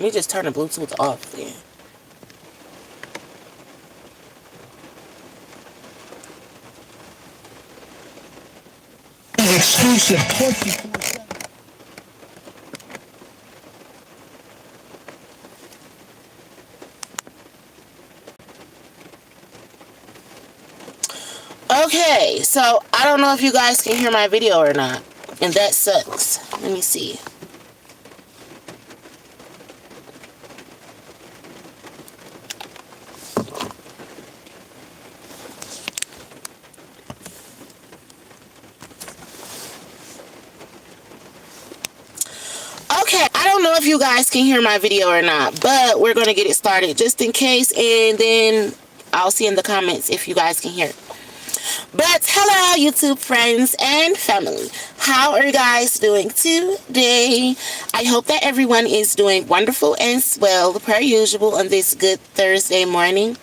Let me just turn the Bluetooth off then. Exclusive 24/7. Okay, so I don't know if you guys can hear my video or not, and that sucks. Let me see. Okay, I don't know if you guys can hear my video or not, but we're going to get it started just in case, and then I'll see in the comments if you guys can hear. But hello, YouTube friends and family. How are you guys doing today? I hope that everyone is doing wonderful and swell per usual on this good Thursday morning.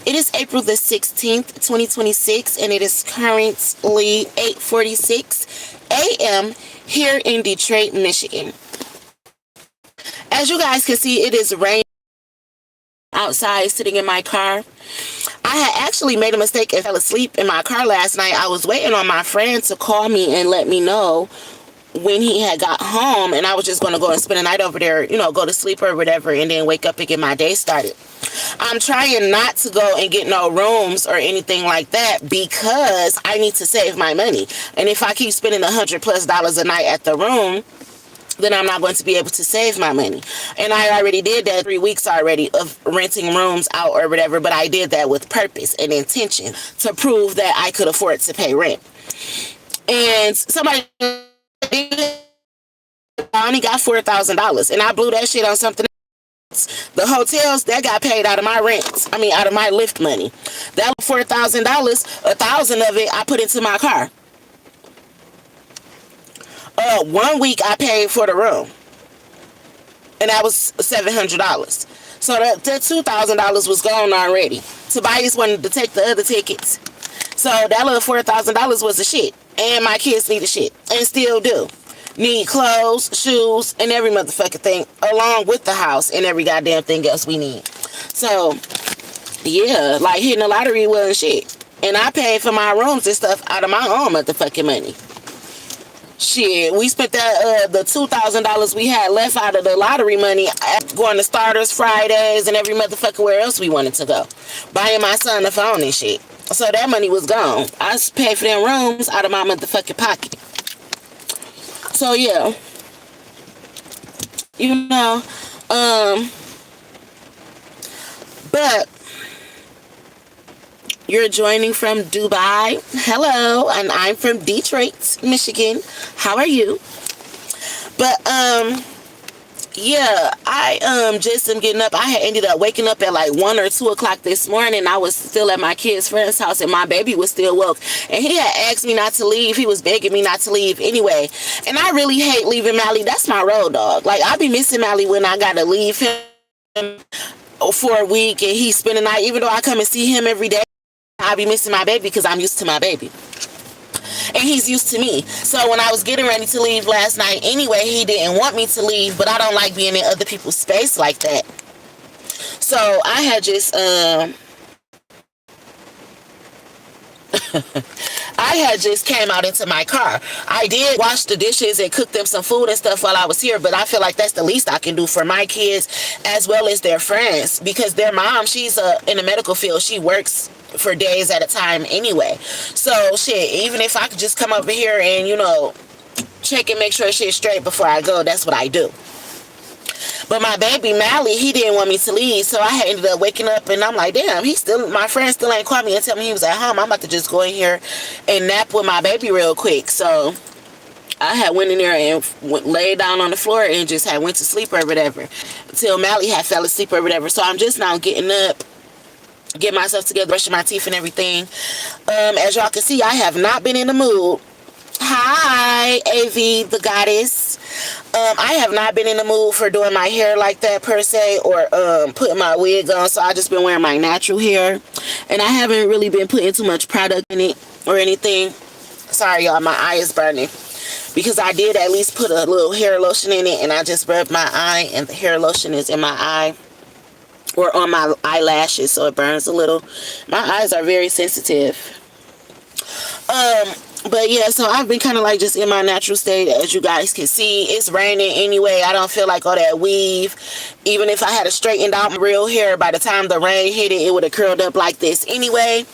It is April the 16th, 2026, and it is currently 8:46 a.m. here in Detroit, Michigan. As you guys can see, it is raining outside sitting in my car. I had actually made a mistake and fell asleep in my car last night. I was waiting on my friend to call me and let me know when he had got home, and I was just going to go and spend the night over there, you know, go to sleep or whatever, and then wake up and get my day started. I'm trying not to go and get no rooms or anything like that because I need to save my money. And if I keep spending $100+ a night at the room, then I'm not going to be able to save my money. And I already did that 3 weeks already of renting rooms out or whatever, but I did that with purpose and intention to prove that I could afford to pay rent. And somebody only got $4,000, and I blew that shit on something else. The hotels, that got paid out of my rent. I mean, out of my Lyft money. That $4,000, $1,000 of it I put into my car. 1 week I paid for the room, and that was $700. So that $2,000 was gone already. Tobias wanted to take the other tickets, so that little $4,000 was the shit. And my kids need the shit, and still do. Need clothes, shoes, and every motherfucking thing, along with the house and every goddamn thing else we need. So yeah, like hitting the lottery wasn't shit. And I paid for my rooms and stuff out of my own motherfucking money. Shit, we spent that the $2,000 we had left out of the lottery money going to Starters Fridays and every motherfucker where else we wanted to go, buying my son a phone and shit. So that money was gone. I paid for them rooms out of my motherfucking pocket. So yeah, you know, but you're joining from Dubai. Hello, and I'm from Detroit, Michigan. How are you? But yeah, I just am getting up. I had ended up waking up at like 1 or 2 o'clock this morning. I was still at my kid's friend's house, and my baby was still woke. And he had asked me not to leave. He was begging me not to leave anyway. And I really hate leaving Mally. That's my road dog. Like, I be missing Mally when I gotta leave him for a week and he spend the night. Even though I come and see him every day, I be missing my baby because I'm used to my baby. And he's used to me. So when I was getting ready to leave last night anyway, he didn't want me to leave, but I don't like being in other people's space like that. So I had just I had just came out into my car. I did wash the dishes and cook them some food and stuff while I was here, but I feel like that's the least I can do for my kids as well as their friends, because their mom, she's in the medical field. She works for days at a time anyway. So shit, even if I could just come over here and, you know, check and make sure shit's straight before I go, that's what I do. But my baby Mally, he didn't want me to leave, so I had ended up waking up and I'm like, damn, my friend still ain't called me and tell me he was at home. I'm about to just go in here and nap with my baby real quick. So I had went in there and laid down on the floor and just had went to sleep or whatever until Mally had fell asleep or whatever. So I'm just now getting up, get myself together, brushing my teeth and everything. As y'all can see, I have not been in the mood. Hi, AV the Goddess. I have not been in the mood for doing my hair like that per se, or putting my wig on, so I just been wearing my natural hair, and I haven't really been putting too much product in it or anything. Sorry y'all, my eye is burning. because I did at least put a little hair lotion in it, and I just rubbed my eye, and the hair lotion is in my eye or on my eyelashes, so it burns a little. My eyes are very sensitive. But yeah, so I've been kind of like just in my natural state. As you guys can see, it's raining anyway. I don't feel like all that weave. Even if I had straightened out my real hair, by the time the rain hit it, it would have curled up like this anyway.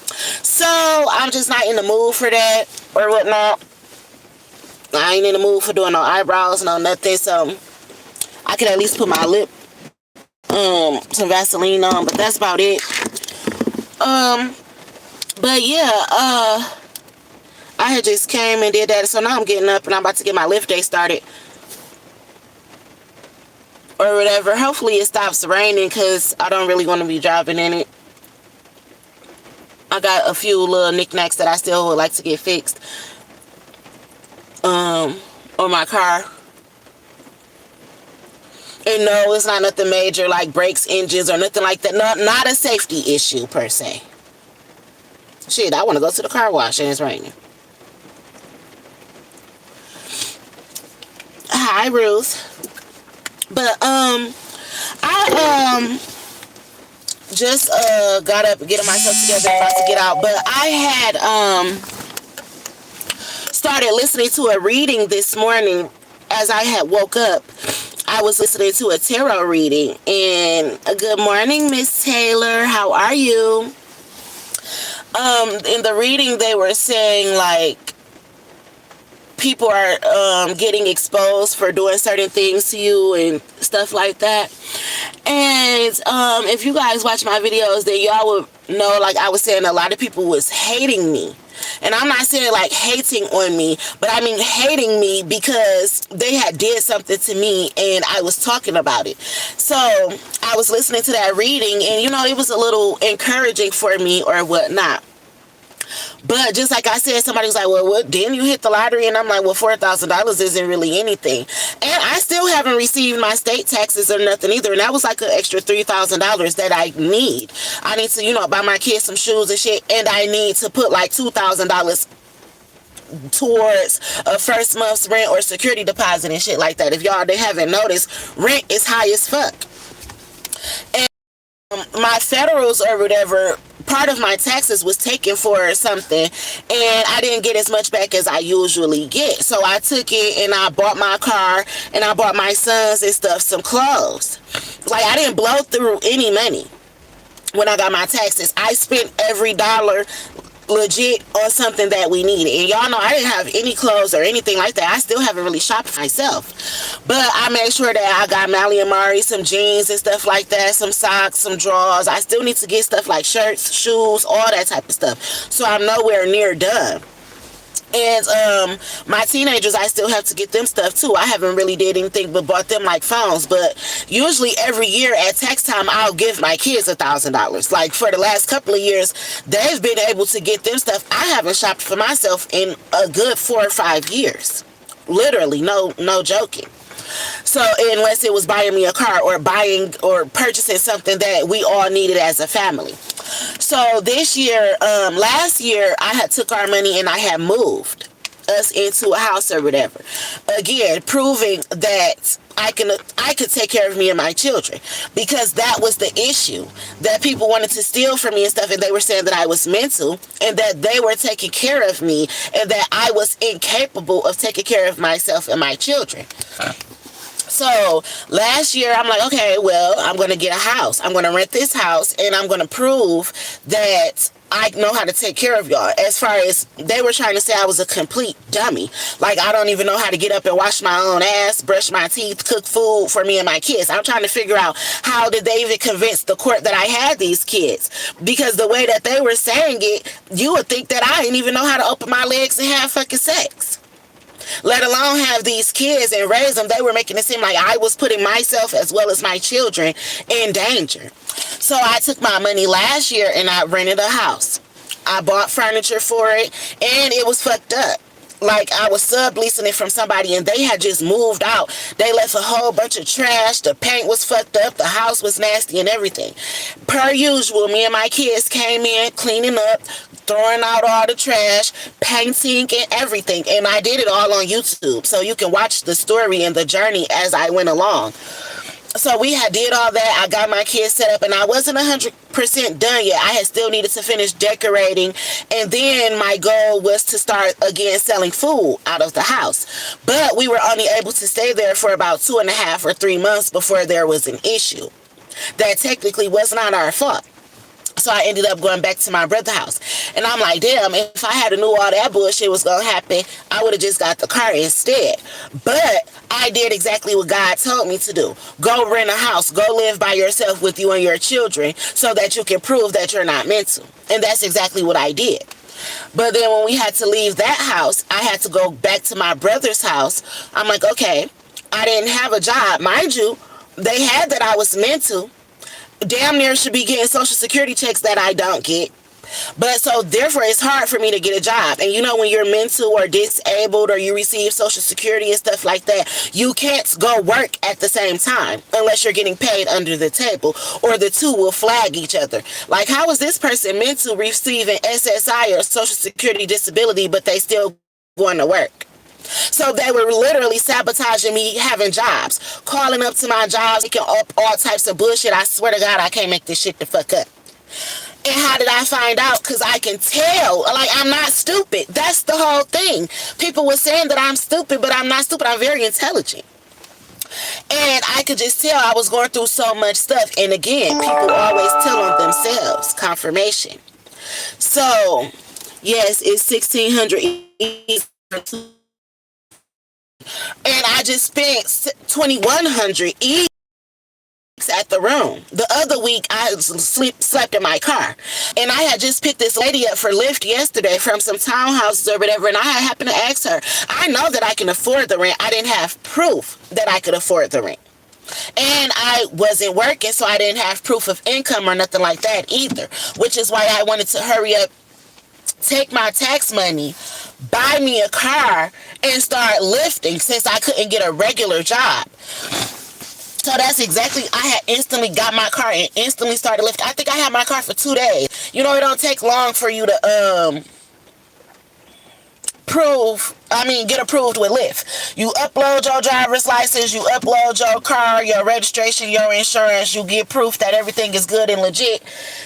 So I'm just not in the mood for that or whatnot. I ain't in the mood for doing no eyebrows, no nothing. So I could at least put my lip, some Vaseline on, but that's about it. But yeah, I had just came and did that, so now I'm getting up and I'm about to get my lift day started or whatever. Hopefully it stops raining, because I don't really want to be driving in it. I got a few little knickknacks that I still would like to get fixed on my car. And no, it's not nothing major like brakes, engines, or nothing like that. Not a safety issue per se. Shit, I want to go to the car wash and it's raining. Hi, Ruth. But I just got up getting myself together, about to get out. But I had started listening to a reading this morning. As I had woke up, I was listening to a tarot reading. And good morning, Miss Taylor. How are you? In the reading, they were saying like people are getting exposed for doing certain things to you and stuff like that. And if you guys watch my videos, then y'all would know, like I was saying, a lot of people was hating me. And I'm not saying like hating on me, but I mean hating me because they had did something to me and I was talking about it. So I was listening to that reading, and you know, it was a little encouraging for me or whatnot. But just like I said, somebody was like, well, what, didn't you hit the lottery? And I'm like, well, $4,000 isn't really anything. And I still haven't received my state taxes or nothing either. And that was like an extra $3,000 that I need. I need to, you know, buy my kids some shoes and shit. And I need to put like $2,000 towards a first month's rent or security deposit and shit like that. If y'all, they haven't noticed, rent is high as fuck. And my federals or whatever, part of my taxes was taken for something, and I didn't get as much back as I usually get. So I took it and I bought my car and I bought my sons and stuff some clothes. Like, I didn't blow through any money when I got my taxes. I spent every dollar legit on something that we needed. And y'all know I didn't have any clothes or anything like that. I still haven't really shopped for myself. But I made sure that I got Mally and Mari some jeans and stuff like that, some socks, some drawers. I still need to get stuff like shirts, shoes, all that type of stuff. So I'm nowhere near done. And my teenagers, I still have to get them stuff too. I haven't really did anything but bought them like phones. But usually every year at tax time, I'll give my kids $1,000. Like for the last couple of years, they've been able to get them stuff. I haven't shopped for myself in a good 4 or 5 years. Literally, no joking. So unless it was buying me a car or buying or purchasing something that we all needed as a family. So this year, last year, I had took our money and I had moved us into a house or whatever. Again, proving that I could take care of me and my children, because that was the issue, that people wanted to steal from me and stuff, and they were saying that I was mental and that they were taking care of me and that I was incapable of taking care of myself and my children. So last year, I'm like, okay, well, I'm going to get a house. I'm going to rent this house, and I'm going to prove that I know how to take care of y'all. As far as they were trying to say I was a complete dummy. Like, I don't even know how to get up and wash my own ass, brush my teeth, cook food for me and my kids. I'm trying to figure out how did they even convince the court that I had these kids. Because the way that they were saying it, you would think that I didn't even know how to open my legs and have fucking sex, let alone have these kids and raise them. They were making it seem like I was putting myself as well as my children in danger. So I took my money last year and I rented a house. I bought furniture for it, and it was fucked up. Like, I was subleasing it from somebody and they had just moved out. They left a whole bunch of trash. The paint was fucked up. The house was nasty and everything. Per usual, me and my kids came in, cleaning up, throwing out all the trash, painting and everything. And I did it all on YouTube. So you can watch the story and the journey as I went along. So we had did all that. I got my kids set up, and I wasn't 100% done yet. I had still needed to finish decorating, and then my goal was to start again selling food out of the house. But we were only able to stay there for about 2.5 or 3 months before there was an issue that technically was not our fault. So I ended up going back to my brother's house. And I'm like, damn, if I had knew all that bullshit was going to happen, I would have just got the car instead. But I did exactly what God told me to do. Go rent a house. Go live by yourself with you and your children so that you can prove that you're not mental. And that's exactly what I did. But then when we had to leave that house, I had to go back to my brother's house. I'm like, okay, I didn't have a job. Mind you, they had that I was mental. Damn near should be getting social security checks that I don't get. But so therefore it's hard for me to get a job. And you know, when you're mental or disabled or you receive social security and stuff like that, you can't go work at the same time unless you're getting paid under the table, or the two will flag each other. Like, how is this person mental receiving SSI or social security disability, but they still going to work? So they were literally sabotaging me having jobs, calling up to my jobs, making up all types of bullshit. I swear to God, I can't make this shit the fuck up. And how did I find out? Because I can tell. Like, I'm not stupid. That's the whole thing. People were saying that I'm stupid, but I'm not stupid. I'm very intelligent. And I could just tell I was going through so much stuff. And again, people always tell on themselves. Confirmation. So, yes, it's 1,600 and I just spent 2,100 each at the room. The other week I slept in my car, and I had just picked this lady up for Lyft yesterday from some townhouses or whatever, and I happened to ask her, I know that I can afford the rent. I didn't have proof that I could afford the rent, and I wasn't working, so I didn't have proof of income or nothing like that either, which is why I wanted to hurry up, take my tax money, buy me a car, and start lifting since I couldn't get a regular job. So that's exactly, I had instantly got my car and instantly started lifting. I think I had my car for 2 days. You know, it don't take long for you to get approved with Lyft. You upload your driver's license, you upload your car, your registration, your insurance, you get proof that everything is good and legit.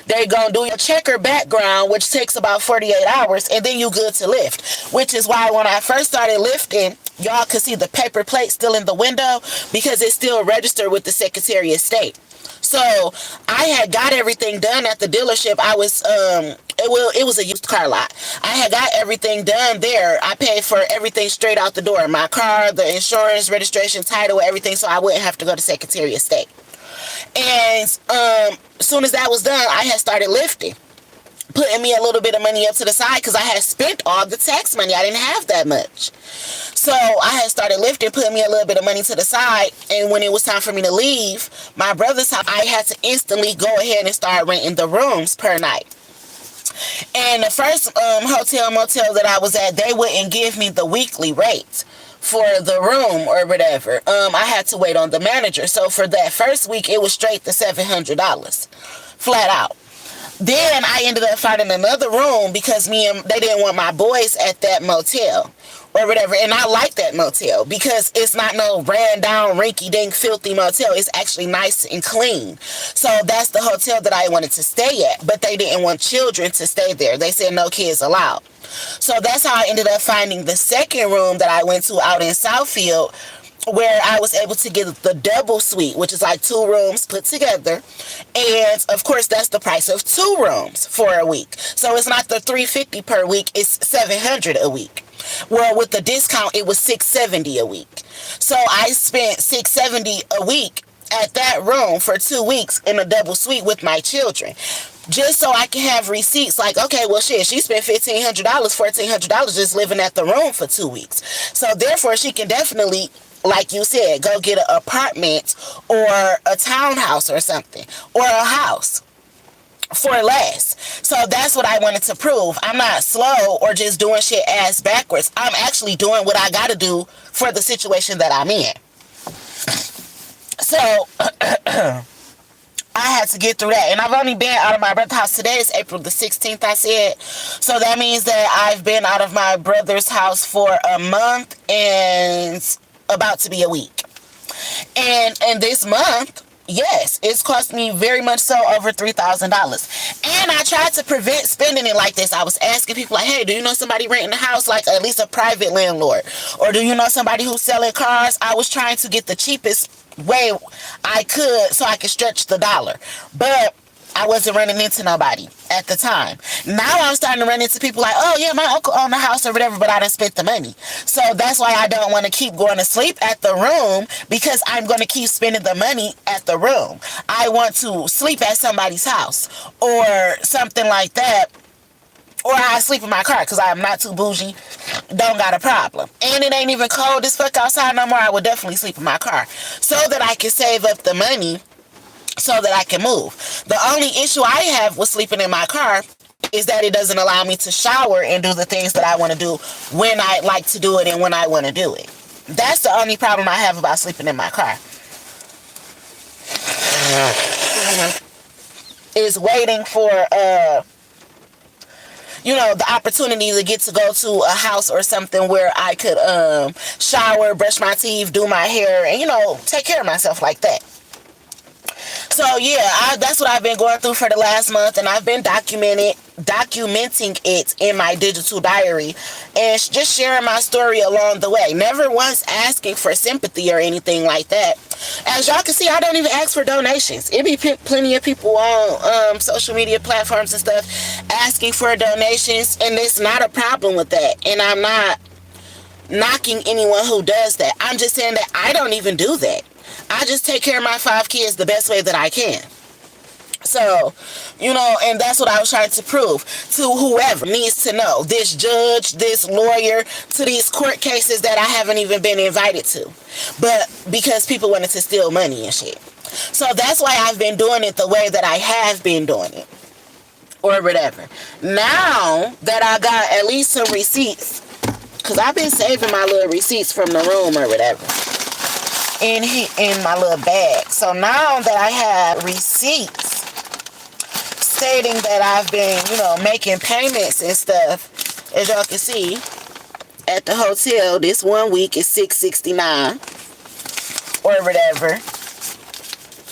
They gonna do your checker background, which takes about 48 hours, and then you good to Lyft. Which is why when I first started lifting, y'all could see the paper plate still in the window because it's still registered with the Secretary of State. So I had got everything done at the dealership. I was it was a used car lot. I had got everything done there. I paid for everything straight out the door. My car, the insurance, registration, title, everything, so I wouldn't have to go to Secretary of State. And as soon as that was done, I had started lifting, putting me a little bit of money up to the side because I had spent all the tax money. I didn't have that much. So I had started lifting, putting me a little bit of money to the side, and when it was time for me to leave my brother's house, I had to instantly go ahead and start renting the rooms per night. And the first motel that I was at, they wouldn't give me the weekly rate for the room or whatever. I had to wait on the manager. So for that first week, it was straight to $700, flat out. Then I ended up finding another room because they didn't want my boys at that motel or whatever. And I like that motel because it's not no ran down, rinky dink, filthy motel. It's actually nice and clean. So that's the hotel that I wanted to stay at. But they didn't want children to stay there. They said no kids allowed. So that's how I ended up finding the second room that I went to out in Southfield, where I was able to get the double suite, which is like 2 rooms put together. And of course, that's the price of 2 rooms for a week. So it's not the $350 per week, it's $700 a week. Well, with the discount, it was $670 a week. So I spent $670 a week at that room for 2 weeks in a double suite with my children, just so I can have receipts like, okay, well, shit, she spent $1,500, $1,400 just living at the room for 2 weeks. So therefore, she can definitely, like you said, go get an apartment or a townhouse or something, or a house for less. So that's what I wanted to prove. I'm not slow or just doing shit ass backwards. I'm actually doing what I gotta do for the situation that I'm in. So I I had to get through that. And I've only been out of my brother's house. Today is April the 16th, I said. So that means that I've been out of my brother's house for a month and about to be a week. And this month, yes, it's cost me very much so over $3,000. And I tried to prevent spending it like this. I was asking people like, hey, do you know somebody renting a house, like at least a private landlord? Or do you know somebody who's selling cars? I was trying to get the cheapest way I could so I could stretch the dollar. But I wasn't running into nobody at the time. Now I'm starting to run into people like, oh yeah, my uncle owned the house or whatever, but I done spent the money. So that's why I don't want to keep going to sleep at the room, because I'm going to keep spending the money at the room. I want to sleep at somebody's house or something like that. Or I sleep in my car because I am not too bougie. Don't got a problem. And it ain't even cold as fuck outside no more. I would definitely sleep in my car so that I can save up the money so that I can move. The only issue I have with sleeping in my car is that it doesn't allow me to shower and do the things that I want to do when I like to do it and when I want to do it. That's the only problem I have about sleeping in my car. Is waiting for the opportunity to get to go to a house or something where I could shower, brush my teeth, do my hair, and take care of myself like that. So yeah, that's what I've been going through for the last month, and I've been documenting it in my digital diary and just sharing my story along the way. Never once asking for sympathy or anything like that. As y'all can see, I don't even ask for donations. It be plenty of people on social media platforms and stuff asking for donations, and it's not a problem with that. And I'm not knocking anyone who does that. I'm just saying that I don't even do that. I just take care of my 5 kids the best way that I can. So, and that's what I was trying to prove to whoever needs to know. This judge, this lawyer, to these court cases that I haven't even been invited to. But because people wanted to steal money and shit. So that's why I've been doing it the way that I have been doing it. Or whatever. Now that I got at least some receipts, because I've been saving my little receipts from the room or whatever in my little bag. So now that I have receipts stating that I've been, making payments and stuff, as y'all can see, at the hotel, this 1 week is $669 or whatever.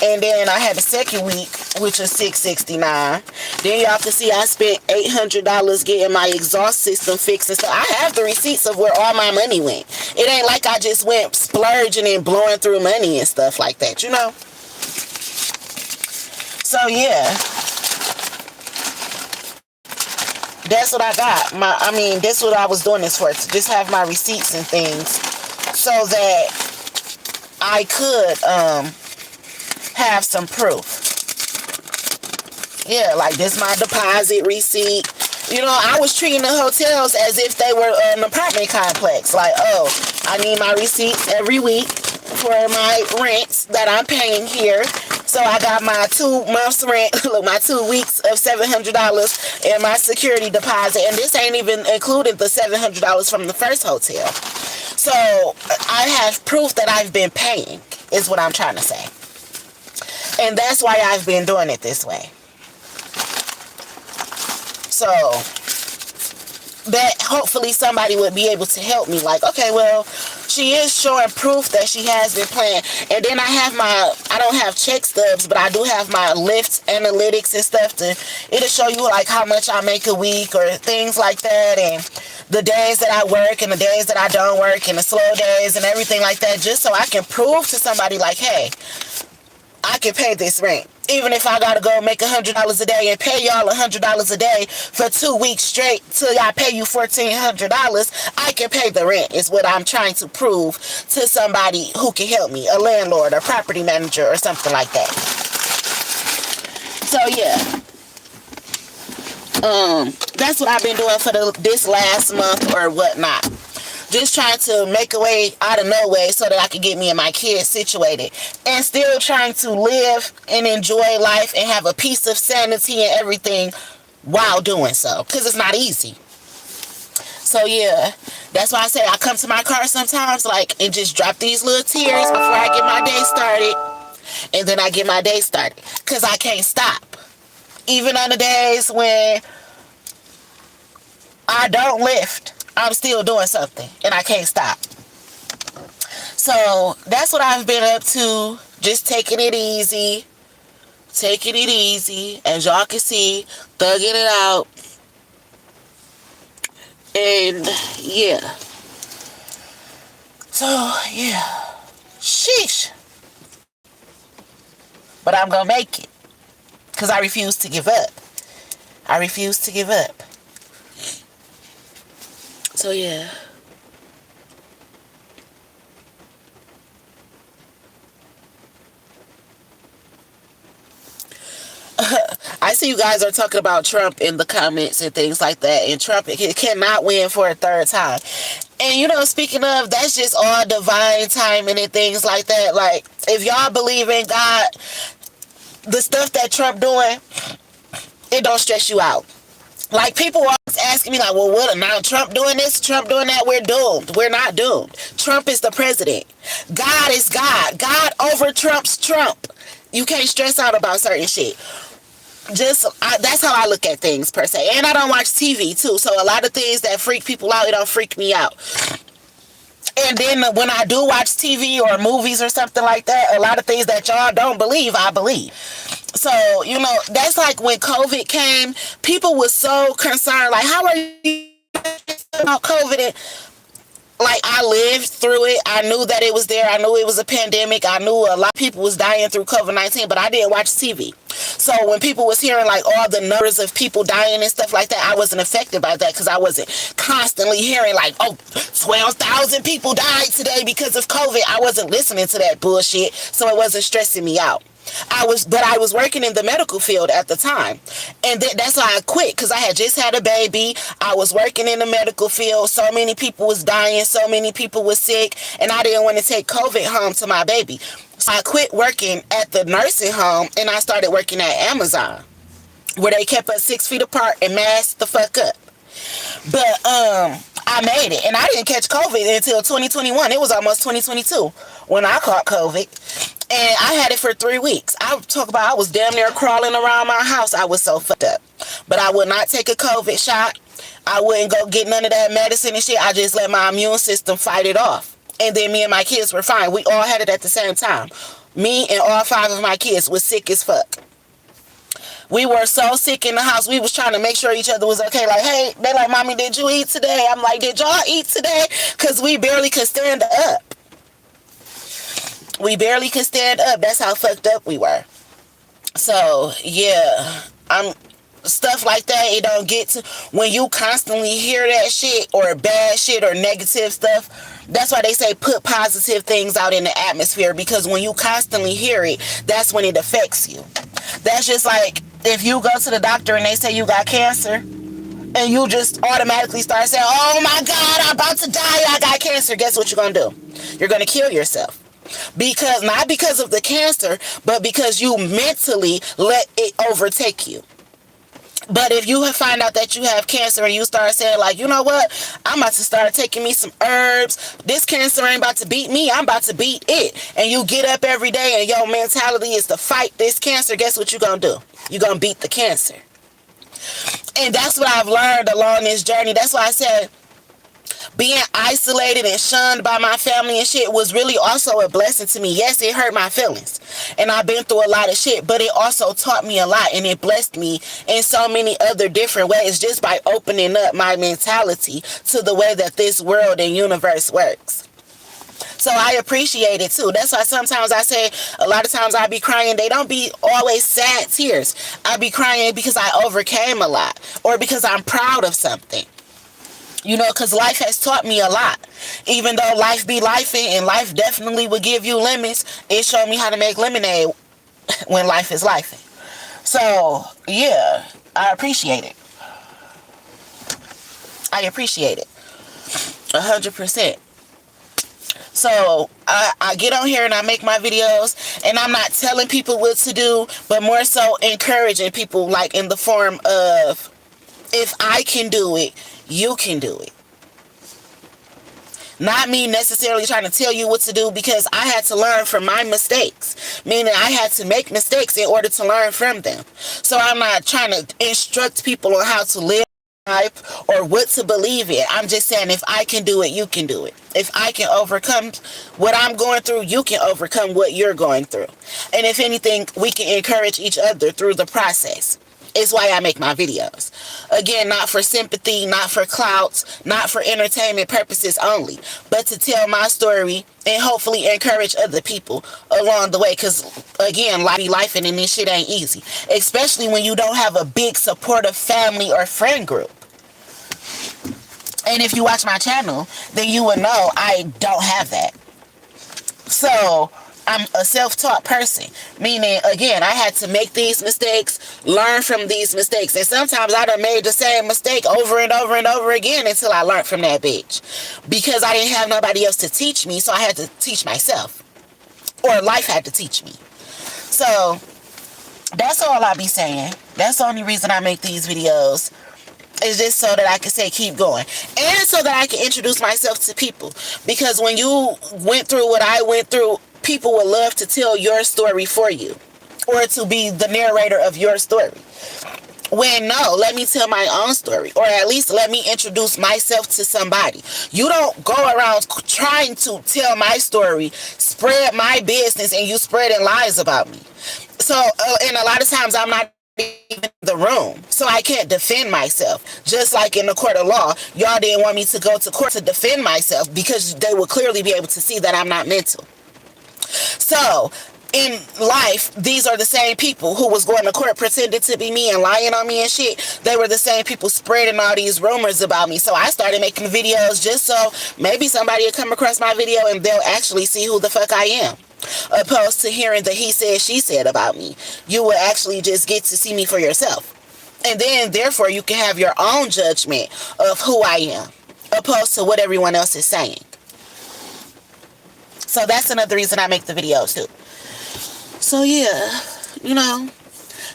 And then I had the second week, which was $669. Then y'all can see I spent $800 getting my exhaust system fixed and stuff. I have the receipts of where all my money went. It ain't like I just went splurging and blowing through money and stuff like that, So yeah. That's what I got. That's what I was doing this for. To just have my receipts and things so that I could have some proof. Yeah, like this my deposit receipt. I was treating the hotels as if they were an apartment complex. Like, oh, I need my receipts every week for my rents that I'm paying here. So I got my 2 months rent, look, my 2 weeks of $700 and my security deposit. And this ain't even included the $700 from the first hotel. So I have proof that I've been paying, is what I'm trying to say. And that's why I've been doing it this way. So that hopefully somebody would be able to help me. Like, okay, well, she is showing proof that she has been playing. And then I don't have check stubs, but I do have my Lyft analytics and stuff. It'll show you like how much I make a week or things like that. And the days that I work and the days that I don't work and the slow days and everything like that. Just so I can prove to somebody like, hey, I can pay this rent. Even if I gotta go make $100 a day and pay y'all $100 a day for 2 weeks straight till I pay you $1,400, I can pay the rent, is what I'm trying to prove to somebody who can help me, a landlord, a property manager, or something like that. So yeah, that's what I've been doing for this last month or whatnot. Just trying to make a way out of no way so that I can get me and my kids situated. And still trying to live and enjoy life and have a piece of sanity and everything while doing so. Because it's not easy. So yeah, that's why I say I come to my car sometimes and just drop these little tears before I get my day started. And then I get my day started. Because I can't stop. Even on the days when I don't lift, I'm still doing something. And I can't stop. So that's what I've been up to. Just taking it easy. Taking it easy. As y'all can see, thugging it out. And yeah. So yeah. Sheesh. But I'm gonna make it. Because I refuse to give up. I refuse to give up. So yeah. I see you guys are talking about Trump in the comments and things like that. And Trump cannot win for a third time. And you know, speaking of, that's just all divine timing and things like that. Like, if y'all believe in God, the stuff that Trump doing, it don't stress you out. Like, people always asking me, like, well, what, now Trump doing this, Trump doing that, we're doomed. We're not doomed. Trump is the president. God is God. God over Trump's Trump. You can't stress out about certain shit. That's how I look at things, per se. And I don't watch TV, too. So a lot of things that freak people out, it don't freak me out. And then when I do watch TV or movies or something like that, a lot of things that y'all don't believe, I believe. So, you know, that's like when COVID came, people were so concerned, like, how are you about COVID? And, like, I lived through it. I knew that it was there. I knew it was a pandemic. I knew a lot of people was dying through COVID-19, but I didn't watch TV. So when people was hearing, like, all the numbers of people dying and stuff like that, I wasn't affected by that because I wasn't constantly hearing, like, oh, 12,000 people died today because of COVID. I wasn't listening to that bullshit, so it wasn't stressing me out. I was working in the medical field at the time, and that's why I quit, because I had just had a baby. I was working in the medical field. So many people was dying, so many people was sick, and I didn't want to take COVID home to my baby. So I quit working at the nursing home, and I started working at Amazon, where they kept us 6 feet apart and masked the fuck up. But I made it, and I didn't catch COVID until 2021. It was almost 2022 when I caught COVID. And I had it for 3 weeks. I was damn near crawling around my house. I was so fucked up. But I would not take a COVID shot. I wouldn't go get none of that medicine and shit. I just let my immune system fight it off. And then me and my kids were fine. We all had it at the same time. Me and all 5 of my kids was sick as fuck. We were so sick in the house. We was trying to make sure each other was okay. Like, hey, they like, Mommy, did you eat today? I'm like, did y'all eat today? Because we barely could stand up. We barely could stand up. That's how fucked up we were. So, yeah. Stuff like that, it don't get to... When you constantly hear that shit or bad shit or negative stuff, that's why they say put positive things out in the atmosphere, because when you constantly hear it, that's when it affects you. That's just like if you go to the doctor and they say you got cancer, and you just automatically start saying, oh my God, I'm about to die, I got cancer. Guess what you're going to do? You're going to kill yourself. Because not because of the cancer, but because you mentally let it overtake you. But if you find out that you have cancer and you start saying, like, you know what, I'm about to start taking me some herbs. This cancer ain't about to beat me. I'm about to beat it. And you get up every day and your mentality is to fight this cancer. Guess what you're going to do? You're going to beat the cancer. And that's what I've learned along this journey. That's why I said being isolated and shunned by my family and shit was really also a blessing to me. Yes, it hurt my feelings. And I've been through a lot of shit, but it also taught me a lot, and it blessed me in so many other different ways just by opening up my mentality to the way that this world and universe works. So I appreciate it too. That's why sometimes I say, a lot of times I be crying. They don't be always sad tears. I be crying because I overcame a lot, or because I'm proud of something. You know, because life has taught me a lot. Even though life be lifing, and life definitely will give you lemons, it showed me how to make lemonade when life is lifing. So, yeah, I appreciate it. I appreciate it. 100%. So, I get on here and I make my videos, and I'm not telling people what to do, but more so encouraging people, like in the form of, if I can do it, you can do it. Not me necessarily trying to tell you what to do, because I had to learn from my mistakes. Meaning I had to make mistakes in order to learn from them. So I'm not trying to instruct people on how to live life or what to believe in. I'm just saying, if I can do it, you can do it. If I can overcome what I'm going through, you can overcome what you're going through. And if anything, we can encourage each other through the process. It's why I make my videos. Again, not for sympathy, not for clout, not for entertainment purposes only, but to tell my story and hopefully encourage other people along the way. Because, again, life and this shit ain't easy. Especially when you don't have a big supportive family or friend group. And if you watch my channel, then you would know I don't have that. So I'm a self-taught person, meaning, again, I had to make these mistakes, learn from these mistakes, and sometimes I done made the same mistake over and over and over again until I learned from that bitch, because I didn't have nobody else to teach me, so I had to teach myself, or life had to teach me. So that's all I be saying. That's the only reason I make these videos. It's just so that I can say keep going, and so that I can introduce myself to people, because when you went through what I went through, people would love to tell your story for you, or to be the narrator of your story. When no, let me tell my own story, or at least let me introduce myself to somebody. You don't go around trying to tell my story, spread my business, and you spreading lies about me. So, and a lot of times I'm not even in the room, so I can't defend myself. Just like in the court of law, y'all didn't want me to go to court to defend myself, because they would clearly be able to see that I'm not mental. So in life, these are the same people who was going to court pretending to be me and lying on me and shit. They were the same people spreading all these rumors about me. So I started making videos just so maybe somebody will come across my video and they'll actually see who the fuck I am, opposed to hearing the he said, she said about me. You will actually just get to see me for yourself. And then, therefore, you can have your own judgment of who I am, opposed to what everyone else is saying. So that's another reason I make the videos, too. So, yeah, you know.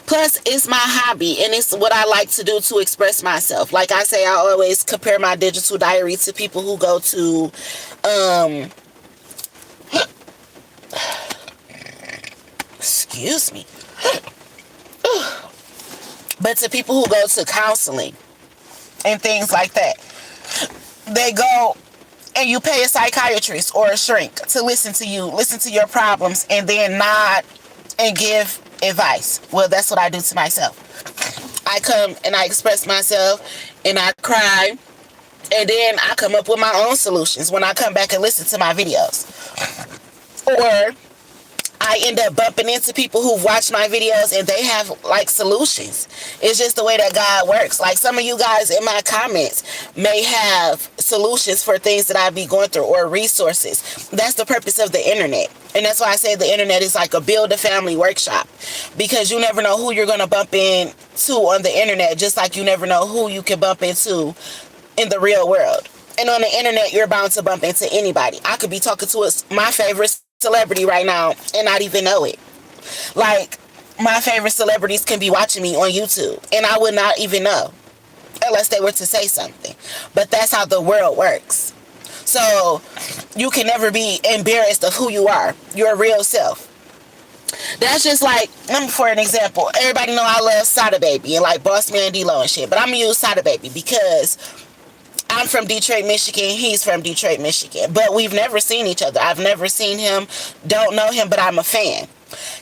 Plus, it's my hobby, and it's what I like to do to express myself. Like I say, I always compare my digital diary to people who go to, excuse me. But to people who go to counseling and things like that. They go and you pay a psychiatrist or a shrink to listen to you, listen to your problems, and then nod and give advice. Well, that's what I do to myself. I come and I express myself and I cry, and then I come up with my own solutions when I come back and listen to my videos. Or I end up bumping into people who've watched my videos and they have like solutions. It's just the way that God works. Like some of you guys in my comments may have solutions for things that I be going through, or resources. That's the purpose of the internet. And that's why I say the internet is like a build a family workshop, because you never know who you're going to bump into on the internet, just like you never know who you can bump into in the real world. And on the internet, you're bound to bump into anybody. I could be talking to my favorite celebrity right now and not even know it. Like, my favorite celebrities can be watching me on YouTube and I would not even know unless they were to say something. But that's how the world works. So you can never be embarrassed of who you are, your real self. That's just like, for an example, everybody know I love Sada Baby and like Boss Man D-Lo and shit, but I'm gonna use Sada Baby because I'm from Detroit, Michigan. He's from Detroit, Michigan. But we've never seen each other. I've never seen him, don't know him, but I'm a fan.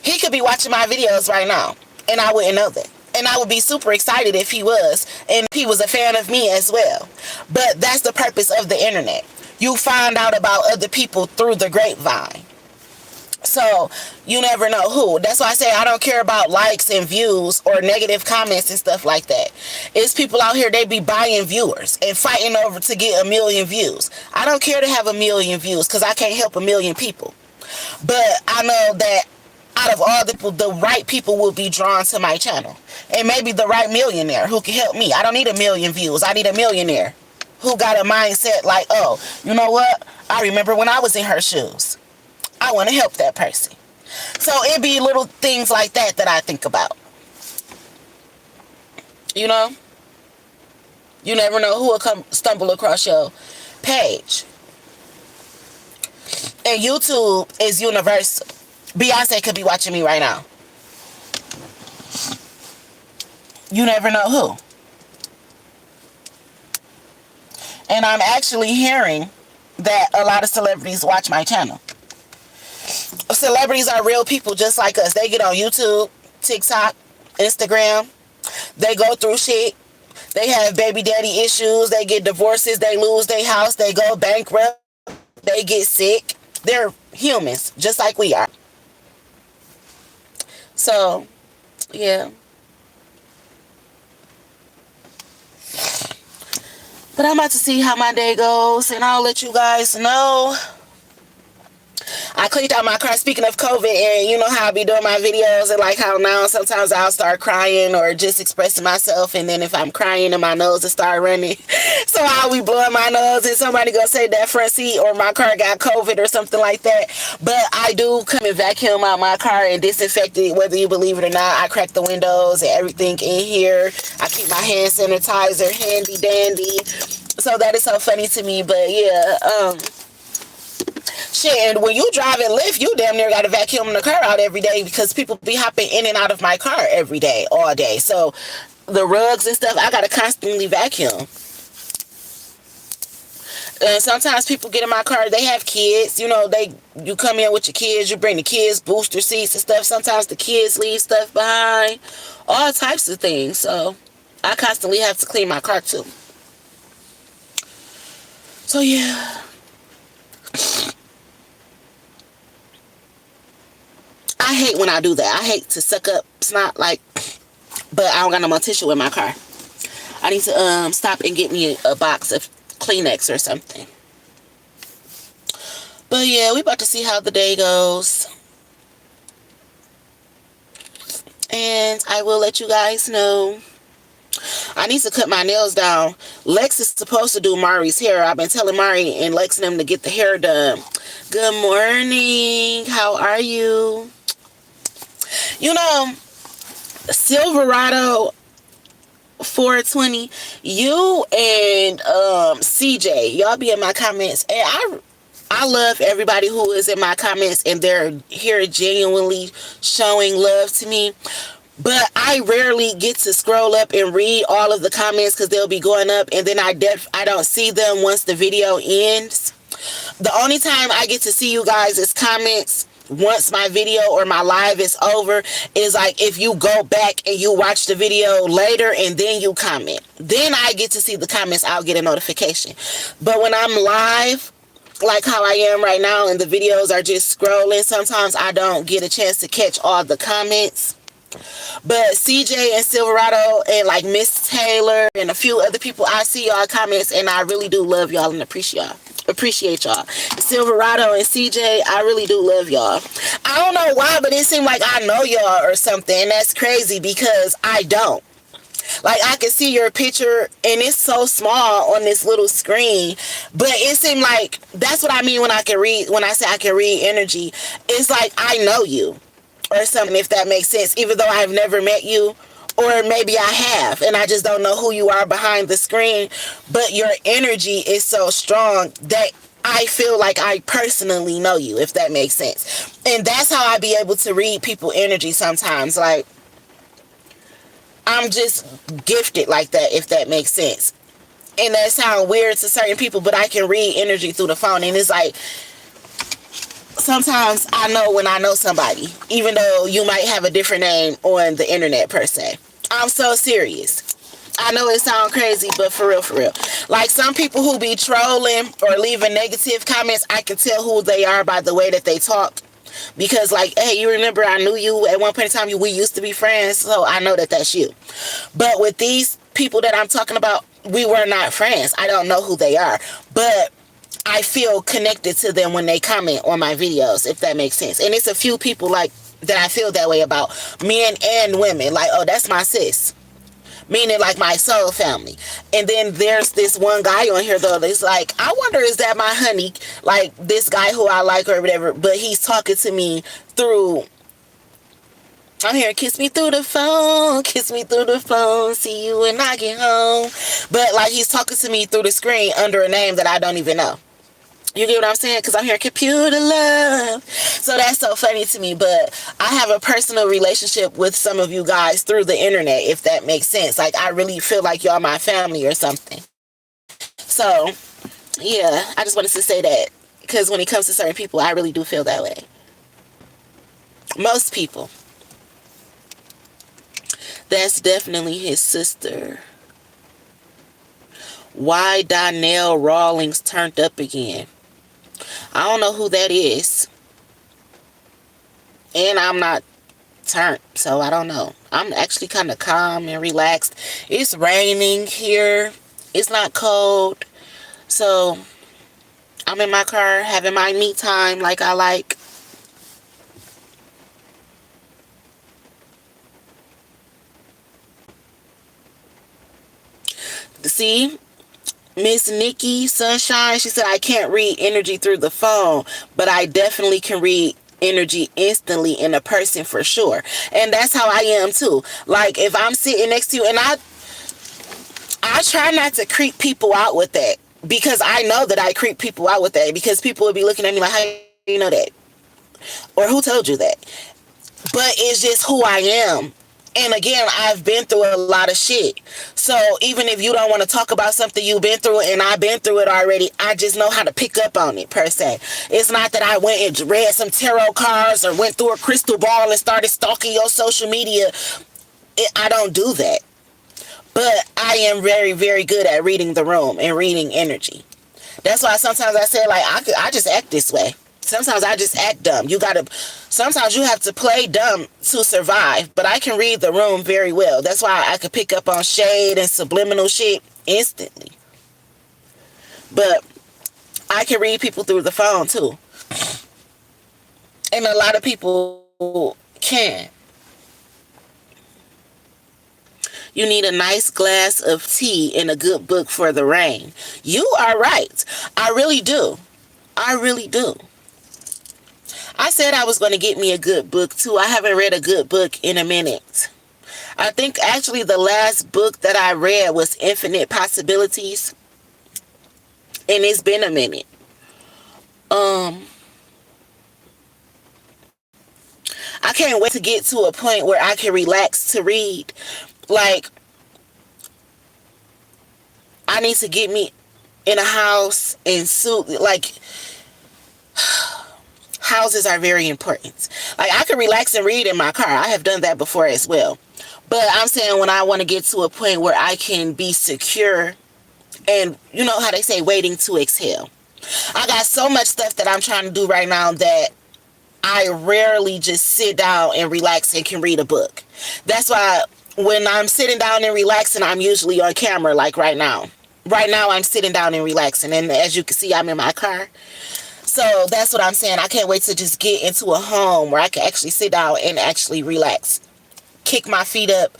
He could be watching my videos right now, and I wouldn't know that. And I would be super excited if he was, and he was a fan of me as well. But that's the purpose of the internet. You find out about other people through the grapevine. So you never know who. That's why I say I don't care about likes and views or negative comments and stuff like that. It's people out here, they be buying viewers and fighting over to get 1 million views. I don't care to have 1 million views because I can't help 1 million people. But I know that out of all the people, the right people will be drawn to my channel. And maybe the right millionaire who can help me. I don't need 1 million views. I need a millionaire who got a mindset like, oh, you know what? I remember when I was in her shoes. I want to help that person. So it be little things like that that I think about. You know? You never know who will come stumble across your page. And YouTube is universal. Beyonce could be watching me right now. You never know who. And I'm actually hearing that a lot of celebrities watch my channel. Celebrities are real people just like us. They get on YouTube, TikTok, Instagram. They go through shit. They have baby daddy issues. They get divorces. They lose their house. They go bankrupt. They get sick. They're humans just like we are. So, yeah. But I'm about to see how my day goes, and I'll let you guys know. I cleaned out my car. Speaking of COVID, and you know how I be doing my videos, and like how now sometimes I'll start crying or just expressing myself, and then if I'm crying and my nose will start running, so I'll be blowing my nose, and somebody gonna say that front seat or my car got COVID or something like that. But I do come and vacuum out my car and disinfect it, whether you believe it or not. I crack the windows and everything in here. I keep my hand sanitizer handy dandy. So that is so funny to me. But yeah, shit, and when you drive and lift, you damn near gotta vacuum the car out every day because people be hopping in and out of my car every day, all day. So the rugs and stuff, I gotta constantly vacuum. And sometimes people get in my car, they have kids, you know, you come in with your kids, you bring the kids booster seats and stuff. Sometimes the kids leave stuff behind, all types of things. So I constantly have to clean my car too. So yeah. I hate when I do that. I hate to suck up snot, like, but I don't got no more tissue in my car. I need to stop and get me a box of Kleenex or something. But yeah, we about to see how the day goes. And I will let you guys know. I need to cut my nails down. Lex is supposed to do Mari's hair. I've been telling Mari and Lex and them to get the hair done. Good morning. How are you? You know, Silverado 420, you and CJ, y'all be in my comments, and I love everybody who is in my comments and they're here genuinely showing love to me. But I rarely get to scroll up and read all of the comments because they'll be going up, and then I don't see them once the video ends. The only time I get to see you guys' comments once my video or my live is over is like if you go back and you watch the video later and then you comment. Then I get to see the comments. I'll get a notification. But when I'm live, like how I am right now, and the videos are just scrolling, sometimes I don't get a chance to catch all the comments. But CJ and Silverado and like Miss Taylor and a few other people, I see y'all comments, and I really do love y'all and appreciate y'all. Silverado and CJ, I really do love y'all. I don't know why, but it seemed like I know y'all or something, and that's crazy because I don't. Like, I can see your picture and it's so small on this little screen, but it seemed like that's what I mean when I say I can read energy. It's like I know you or something, if that makes sense, even though I've never met you, or maybe I have and I just don't know who you are behind the screen. But your energy is so strong that I feel like I personally know you, if that makes sense. And that's how I be able to read people's energy sometimes. Like, I'm just gifted like that, if that makes sense. And that sounds weird to certain people, but I can read energy through the phone. And it's like, sometimes I know when I know somebody, even though you might have a different name on the internet per se. I'm so serious. I know it sounds crazy, but for real, for real. Like, some people who be trolling or leaving negative comments, I can tell who they are by the way that they talk. Because, like, hey, you remember I knew you at one point in time, we used to be friends, so I know that that's you. But with these people that I'm talking about, we were not friends. I don't know who they are. But I feel connected to them when they comment on my videos, if that makes sense. And it's a few people, like, that I feel that way about, men and women. Like, oh, that's my sis. Meaning, like, my soul family. And then there's this one guy on here, though, that's like, I wonder, is that my honey? Like, this guy who I like or whatever, but he's talking to me through, I'm hearing, kiss me through the phone, see you when I get home. But, like, he's talking to me through the screen under a name that I don't even know. You get what I'm saying? Because I'm hearing computer love. So that's so funny to me. But I have a personal relationship with some of you guys through the internet, if that makes sense. Like, I really feel like y'all my family or something. So, yeah, I just wanted to say that. Because when it comes to certain people, I really do feel that way. Most people. That's definitely his sister. Why Donnell Rawlings turned up again? I don't know who that is. And I'm not turned, so I don't know. I'm actually kind of calm and relaxed. It's raining here. It's not cold. So I'm in my car having my me time like I like. See? Miss Nikki Sunshine, she said, I can't read energy through the phone, but I definitely can read energy instantly in a person for sure. And that's how I am too. Like, if I'm sitting next to you, and I try not to creep people out with that, because I know that I creep people out with that, because people would be looking at me like, how you know that? Or who told you that? But it's just who I am. And again, I've been through a lot of shit. So even if you don't want to talk about something you've been through and I've been through it already, I just know how to pick up on it, per se. It's not that I went and read some tarot cards or went through a crystal ball and started stalking your social media. I don't do that. But I am very, very good at reading the room and reading energy. That's why sometimes I say, like, I just act this way. Sometimes I just act dumb. Sometimes you have to play dumb to survive. But I can read the room very well. That's why I could pick up on shade and subliminal shit instantly. But I can read people through the phone too. And a lot of people can. You need a nice glass of tea and a good book for the rain. You are right. I really do. I really do. I said I was going to get me a good book too. I haven't read a good book in a minute. I think actually the last book that I read was Infinite Possibilities. And it's been a minute. I can't wait to get to a point where I can relax to read. Like, I need to get me in a house and suit. Like, houses are very important. Like, I can relax and read in my car. I have done that before as well. But I'm saying when I want to get to a point where I can be secure and, you know how they say, waiting to exhale. I got so much stuff that I'm trying to do right now that I rarely just sit down and relax and can read a book. That's why when I'm sitting down and relaxing, I'm usually on camera, like right now. Right now, I'm sitting down and relaxing. And as you can see, I'm in my car. So that's what I'm saying. I can't wait to just get into a home where I can actually sit down and actually relax. Kick my feet up,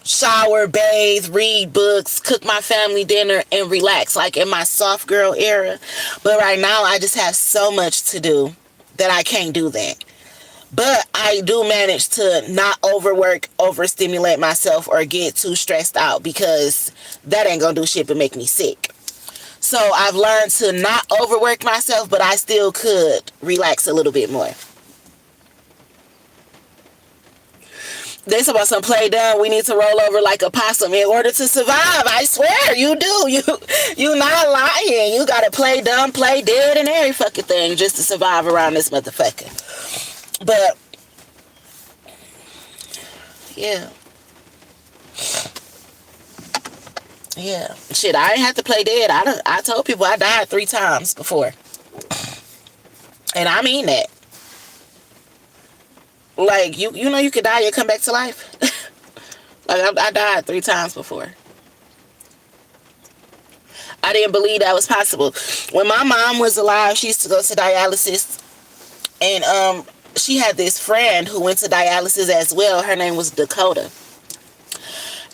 shower, bathe, read books, cook my family dinner, and relax, like in my soft girl era. But right now, I just have so much to do that I can't do that. But I do manage to not overwork, overstimulate myself, or get too stressed out, because that ain't gonna do shit but make me sick. So I've learned to not overwork myself, but I still could relax a little bit more. They talk about some play dumb. We need to roll over like a possum in order to survive. I swear, you do. You not lying. You gotta play dumb, play dead, and every fucking thing just to survive around this motherfucker. But yeah. Yeah. Shit, I ain't have to play dead. I told people I died 3 times before. And I mean that. Like, you know you could die and come back to life? Like, I died 3 times before. I didn't believe that was possible. When my mom was alive, she used to go to dialysis. And she had this friend who went to dialysis as well. Her name was Dakota.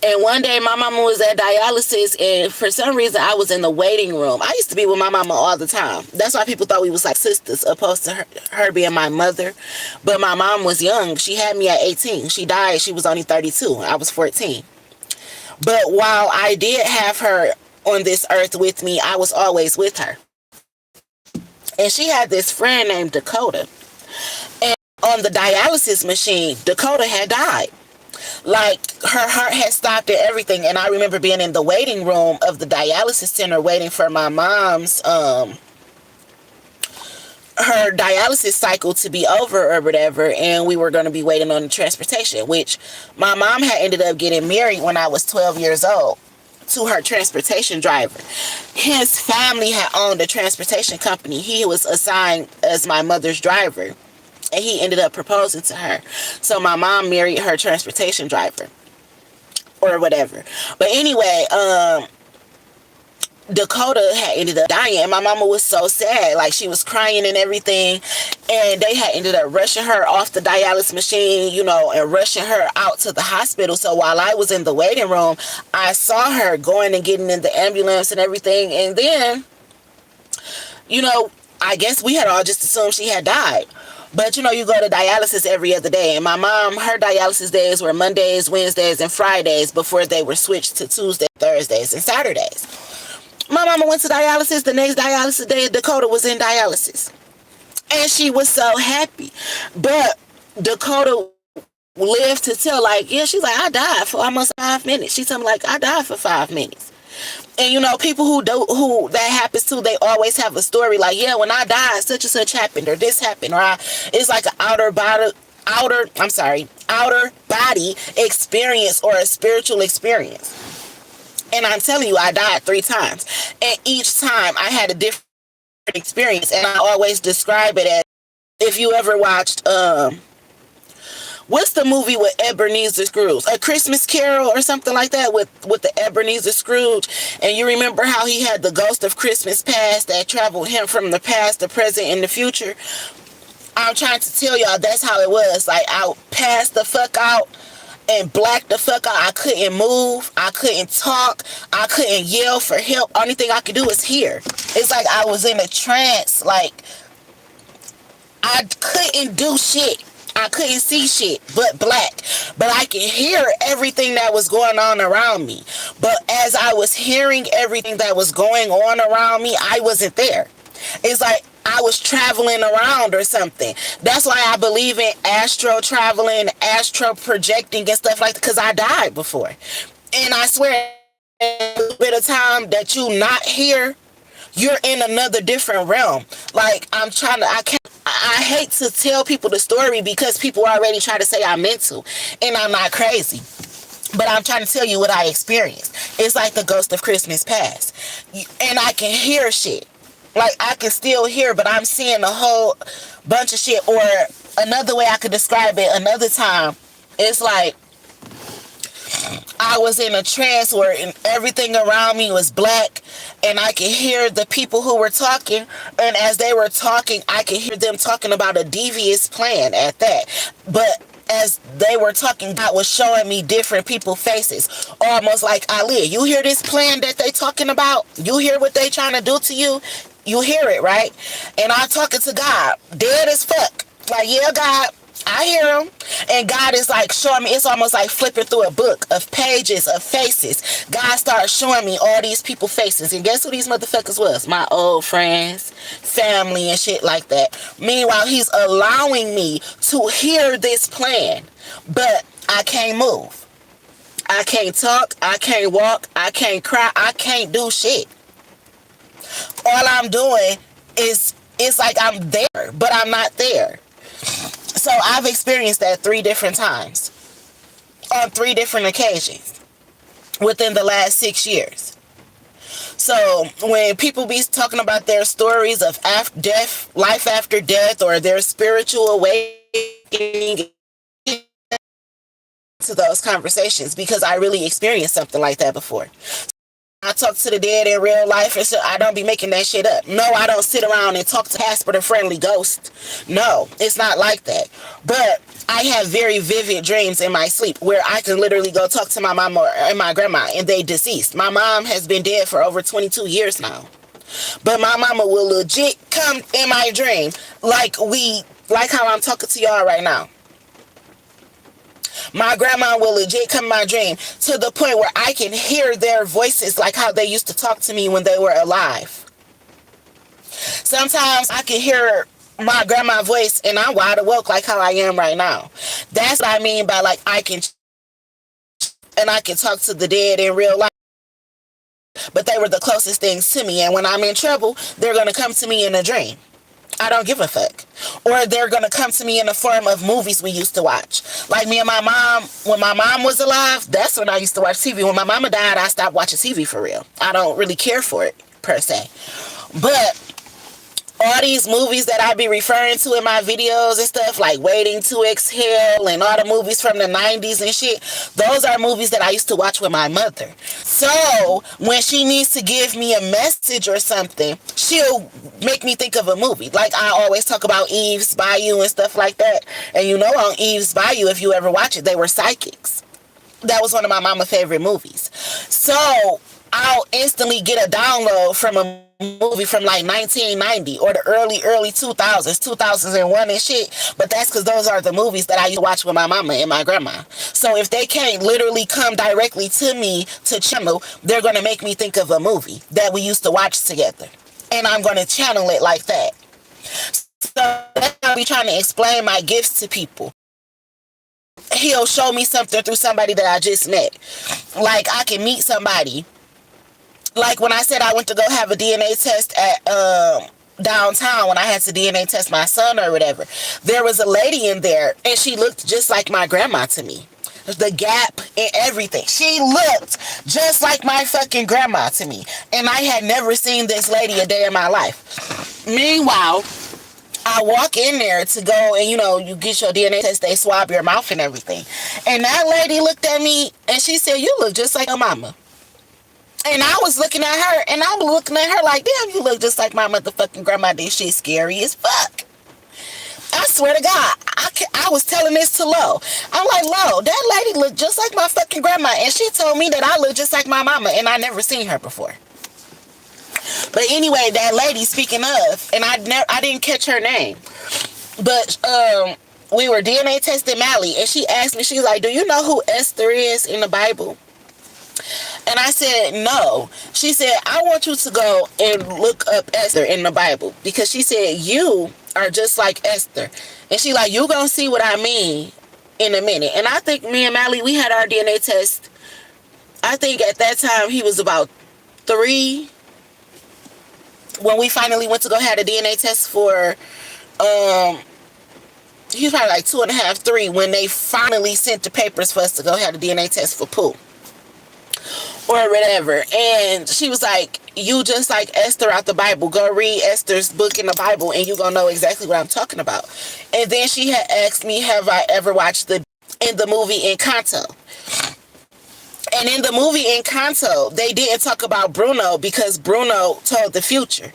And one day my mama was at dialysis, and for some reason I was in the waiting room. I used to be with my mama all the time. That's why people thought we was like sisters, opposed to her being my mother. But my mom was young. She had me at 18. She died. She was only 32. I was 14. But while I did have her on this earth with me, I was always with her. And she had this friend named Dakota. And on the dialysis machine, Dakota had died. Like, her heart had stopped and everything. And I remember being in the waiting room of the dialysis center waiting for my mom's her dialysis cycle to be over or whatever, and we were going to be waiting on the transportation, which my mom had ended up getting married when I was 12 years old to her transportation driver. His family had owned a transportation company. He was assigned as my mother's driver, and he ended up proposing to her. So my mom married her transportation driver or whatever. But anyway, Dakota had ended up dying, and my mama was so sad. Like, she was crying and everything, and they had ended up rushing her off the dialysis machine, you know, and rushing her out to the hospital. So while I was in the waiting room, I saw her going and getting in the ambulance and everything. And then, you know, I guess we had all just assumed she had died. But, you know, you go to dialysis every other day. And my mom, her dialysis days were Mondays, Wednesdays, and Fridays before they were switched to Tuesdays, Thursdays, and Saturdays. My mama went to dialysis. The next dialysis day, Dakota was in dialysis. And she was so happy. But Dakota lived to tell, like, yeah, she's like, I died for almost 5 minutes. She told me, like, I died for 5 minutes. And, you know, people who that happens to, they always have a story like, yeah, when I died, such and such happened, or this happened, or it's like an outer body experience or a spiritual experience. And I'm telling you, I died 3 times. And each time I had a different experience. And I always describe it as, if you ever watched, what's the movie with Ebenezer Scrooge? A Christmas Carol or something like that with the Ebenezer Scrooge. And you remember how he had the ghost of Christmas past that traveled him from the past, the present, and the future? I'm trying to tell y'all, that's how it was. Like, I passed the fuck out and blacked the fuck out. I couldn't move. I couldn't talk. I couldn't yell for help. Only thing I could do is hear. It's like I was in a trance. Like, I couldn't do shit. I couldn't see shit but black. But I could hear everything that was going on around me. But as I was hearing everything that was going on around me, I wasn't there. It's like I was traveling around or something. That's why I believe in astro traveling, astro projecting and stuff like that, because I died before. And I swear, a bit of time that you not here, you're in another different realm. Like, I hate to tell people the story because people already try to say I'm mental, and I'm not crazy. But I'm trying to tell you what I experienced. It's like the ghost of Christmas past. And I can hear shit. Like, I can still hear, but I'm seeing a whole bunch of shit. Or another way I could describe it, another time, it's like I was in a trance where everything around me was black, and I could hear the people who were talking, and as they were talking, I could hear them talking about a devious plan at that. But as they were talking, God was showing me different people's faces, almost like, Isleah, you hear this plan that they talking about? You hear what they trying to do to you? You hear it, right? And I'm talking to God, dead as fuck. Like, yeah, God, I hear him. And God is like showing me, it's almost like flipping through a book of pages of faces. God started showing me all these people's faces. And guess who these motherfuckers was? My old friends, family, and shit like that. Meanwhile, he's allowing me to hear this plan. But I can't move. I can't talk. I can't walk. I can't cry. I can't do shit. All I'm doing is, it's like I'm there, but I'm not there. So I've experienced that 3 different times on 3 different occasions within the last 6 years. So when people be talking about their stories of death, life after death, or their spiritual awakening, to those conversations, because I really experienced something like that before. I talk to the dead in real life, and so I don't be making that shit up. No, I don't sit around and talk to Casper the Friendly Ghost. No, it's not like that. But I have very vivid dreams in my sleep where I can literally go talk to my mom and my grandma, and they deceased. My mom has been dead for over 22 years now. But my mama will legit come in my dream like how I'm talking to y'all right now. My grandma will legit come in my dream to the point where I can hear their voices like how they used to talk to me when they were alive. Sometimes I can hear my grandma voice and I'm wide awake like how I am right now. That's what I mean by like I can talk to the dead in real life. But they were the closest things to me, and when I'm in trouble, they're gonna come to me in a dream. I don't give a fuck. Or they're gonna come to me in the form of movies we used to watch. Like me and my mom, when my mom was alive, that's when I used to watch TV. When my mama died, I stopped watching TV for real. I don't really care for it, per se. But all these movies that I be referring to in my videos and stuff, like Waiting to Exhale and all the movies from the 90s and shit, those are movies that I used to watch with my mother. So when she needs to give me a message or something, she'll make me think of a movie. Like I always talk about Eve's Bayou and stuff like that. And you know, on Eve's Bayou, if you ever watch it, they were psychics. That was one of my mama's favorite movies. So I'll instantly get a download from a movie from like 1990 or the early 2000s, 2001 and shit. But that's because those are the movies that I used to watch with my mama and my grandma. So if they can't literally come directly to me to channel, they're going to make me think of a movie that we used to watch together. And I'm going to channel it like that. So that's how I be trying to explain my gifts to people. He'll show me something through somebody that I just met. Like I can meet somebody. Like when I said I went to go have a DNA test at downtown when I had to DNA test my son or whatever, there was a lady in there and she looked just like my grandma to me. The gap and everything. She looked just like my fucking grandma to me. And I had never seen this lady a day in my life. Meanwhile, I walk in there to go and, you know, you get your DNA test, they swab your mouth and everything. And that lady looked at me and she said, "You look just like your mama." And I was looking at her, and I was looking at her like, damn, you look just like my motherfucking grandma. This shit scary as fuck. I swear to God, I was telling this to Lo. I'm like, Lo, that lady looked just like my fucking grandma, and she told me that I look just like my mama, and I never seen her before. But anyway, that lady, speaking of, and I didn't catch her name, but we were DNA testing Mally, and she asked me, she's like, "Do you know who Esther is in the Bible?" And I said, "No." She said, "I want you to go and look up Esther in the Bible." Because she said, "You are just like Esther." And she like, "You gonna see what I mean in a minute." And I think me and Mally, we had our DNA test. I think at that time he was about 3. When we finally went to go have a DNA test for, he was probably like 2.5, 3, when they finally sent the papers for us to go have a DNA test for Pooh. Or whatever. And she was like, "You just like Esther out the Bible. Go read Esther's book in the Bible and you're going to know exactly what I'm talking about." And then she had asked me, have I ever watched the movie Encanto? And in the movie Encanto, they didn't talk about Bruno because Bruno told the future.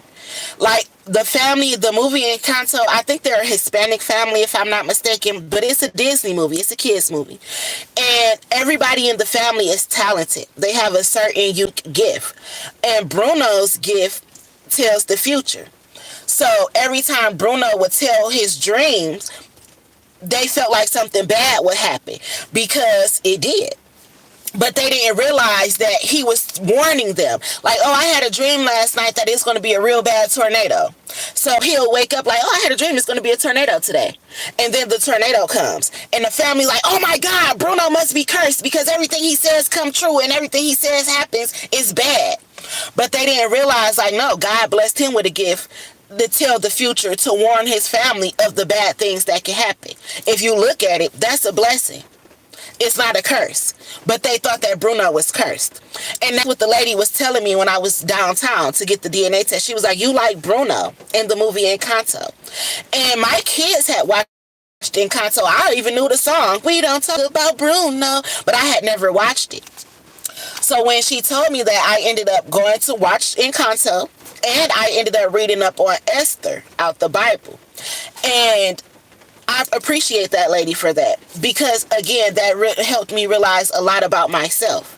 Like the family, the movie Encanto, I think they're a Hispanic family if I'm not mistaken, but it's a Disney movie. It's a kids movie. And everybody in the family is talented. They have a certain unique gift. And Bruno's gift tells the future. So every time Bruno would tell his dreams, they felt like something bad would happen because it did. But they didn't realize that he was warning them. Like, "Oh, I had a dream last night that it's going to be a real bad tornado." So he'll wake up like, "Oh, I had a dream it's going to be a tornado today." And then the tornado comes. And the family like, "Oh my God, Bruno must be cursed because everything he says come true and everything he says happens is bad." But they didn't realize, like, no, God blessed him with a gift to tell the future, to warn his family of the bad things that can happen. If you look at it, that's a blessing. It's not a curse. But they thought that Bruno was cursed. And that's what the lady was telling me when I was downtown to get the DNA test. She was like, "You like Bruno in the movie Encanto." And my kids had watched Encanto. I even knew the song, "We Don't Talk About Bruno," but I had never watched it. So when she told me that, I ended up going to watch Encanto, and I ended up reading up on Esther out the Bible. And I appreciate that lady for that, because again, that helped me realize a lot about myself.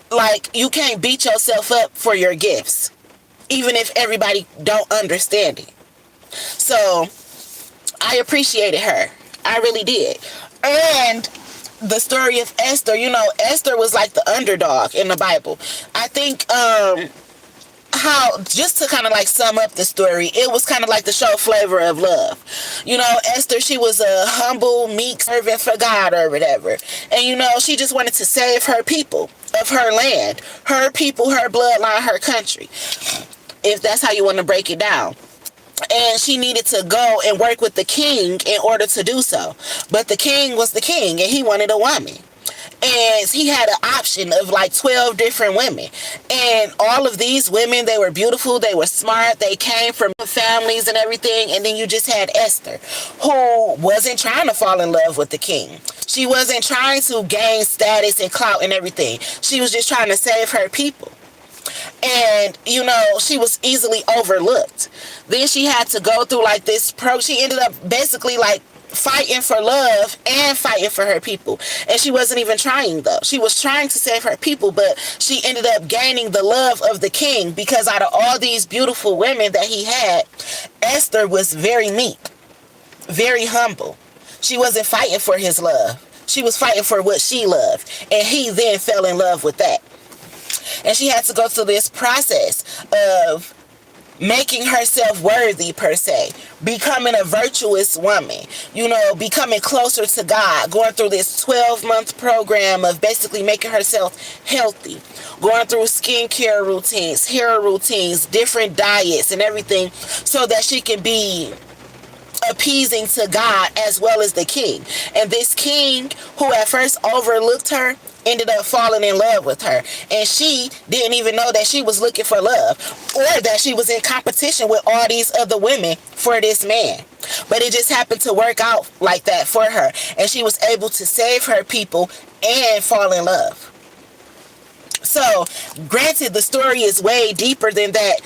Like, you can't beat yourself up for your gifts, even if everybody don't understand it. So I appreciated her. I really did. And the story of Esther, you know, Esther was like the underdog in the Bible. I think how, just to kind of like sum up the story, it was kind of like the show Flavor of Love. You know, Esther, she was a humble, meek servant for God or whatever. And you know, she just wanted to save her people of her land, her people, her bloodline, her country, if that's how you want to break it down. And she needed to go and work with the king in order to do so. But the king was the king and he wanted a woman. And he had an option of like 12 different women. And all of these women, they were beautiful, they were smart, they came from families and everything. And then you just had Esther, who wasn't trying to fall in love with the king. She wasn't trying to gain status and clout and everything. She was just trying to save her people. And you know, she was easily overlooked. Then she had to go through like this she ended up basically like fighting for love and fighting for her people. And she wasn't even trying, though. She was trying to save her people, but she ended up gaining the love of the king, because out of all these beautiful women that he had, Esther was very meek, very humble. She wasn't fighting for his love. She was fighting for what she loved, and he then fell in love with that. And she had to go through this process of making herself worthy, per se, becoming a virtuous woman, you know, becoming closer to God, going through this 12-month program of basically making herself healthy, going through skincare routines, hair routines, different diets and everything, so that she can be appeasing to God as well as the king. And this king, who at first overlooked her, ended up falling in love with her. And she didn't even know that she was looking for love, or that she was in competition with all these other women for this man. But it just happened to work out like that for her. And she was able to save her people and fall in love. So, granted, the story is way deeper than that.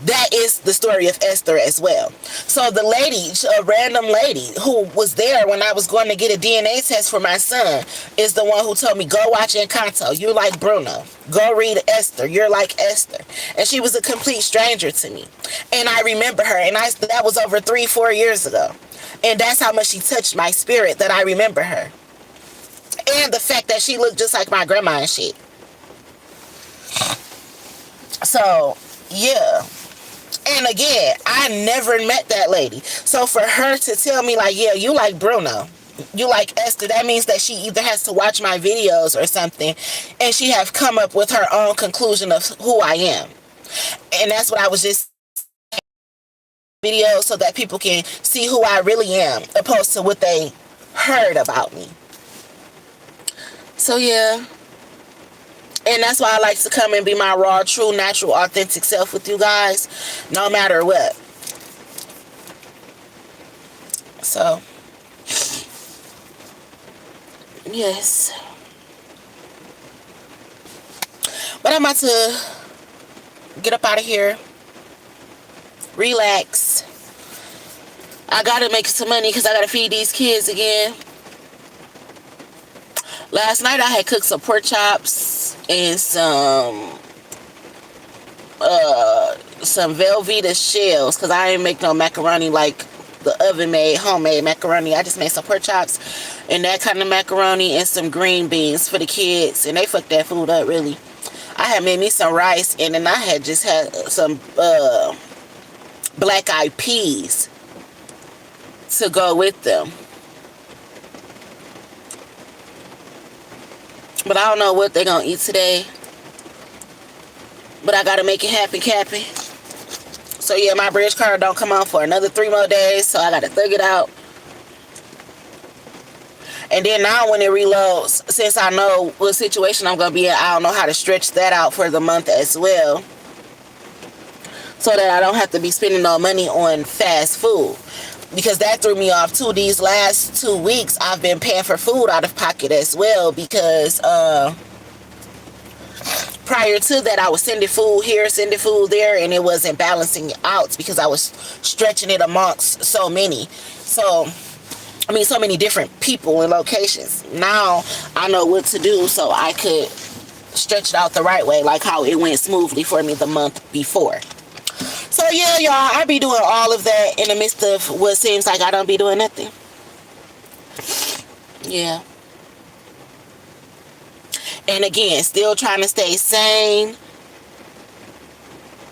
That is the story of Esther as well. So the lady, a random lady who was there when I was going to get a DNA test for my son, is the one who told me, go watch Encanto. You're like Bruno. Go read Esther. You're like Esther. And she was a complete stranger to me. And I remember her. And that was over 3-4 years ago. And that's how much she touched my spirit, that I remember her. And the fact that she looked just like my grandma and shit. So, yeah. And again, I never met that lady. So for her to tell me like, yeah, you like Bruno, you like Esther, that means that she either has to watch my videos or something, and she have come up with her own conclusion of who I am. And that's what I was just videos, so that people can see who I really am, opposed to what they heard about me. So yeah. And that's why I like to come and be my raw, true, natural, authentic self with you guys, no matter what. So, yes. But I'm about to get up out of here, relax. I gotta make some money because I gotta feed these kids again. Last night I had cooked some pork chops and some Velveeta shells, because I didn't make no macaroni like the oven made homemade macaroni. I just made some pork chops and that kind of macaroni and some green beans for the kids, and they fucked that food up really. I had made me some rice, and then I had just had some black eyed peas to go with them. But I don't know what they're gonna eat today. But I gotta make it happen, Cappy. So yeah, my bridge card don't come on for another 3 more days, so I gotta thug it out. And then now when it reloads, since I know what situation I'm gonna be in, I don't know how to stretch that out for the month as well, so that I don't have to be spending no money on fast food. Because that threw me off too. These last 2 weeks, I've been paying for food out of pocket as well, because prior to that, I was sending food here, sending food there, and it wasn't balancing it out because I was stretching it amongst so many. So many different people and locations. Now I know what to do so I could stretch it out the right way, like how it went smoothly for me the month before. So yeah, y'all, I be doing all of that in the midst of what seems like I don't be doing nothing. Yeah. And again, still trying to stay sane.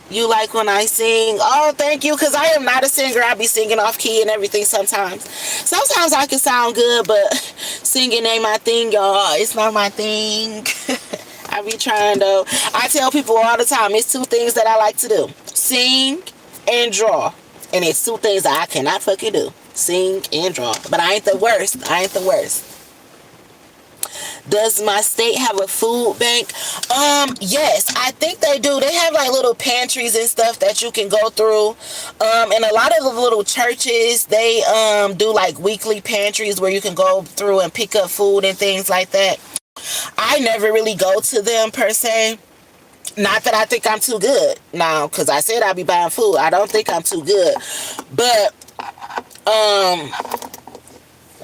You like when I sing? Oh, thank you, because I am not a singer. I be singing off key and everything sometimes. Sometimes I can sound good, but singing ain't my thing, y'all. It's not my thing. I be trying, though. I tell people all the time, it's two things that I like to do. Sing and draw. And it's two things that I cannot fucking do. Sing and draw. But I ain't the worst. I ain't the worst. Does my state have a food bank? Yes, I think they do. They have like little pantries and stuff that you can go through. And a lot of the little churches, they do like weekly pantries where you can go through and pick up food and things like that. I never really go to them per se. Not that I think I'm too good now, because I said I'd be buying food. I don't think I'm too good. But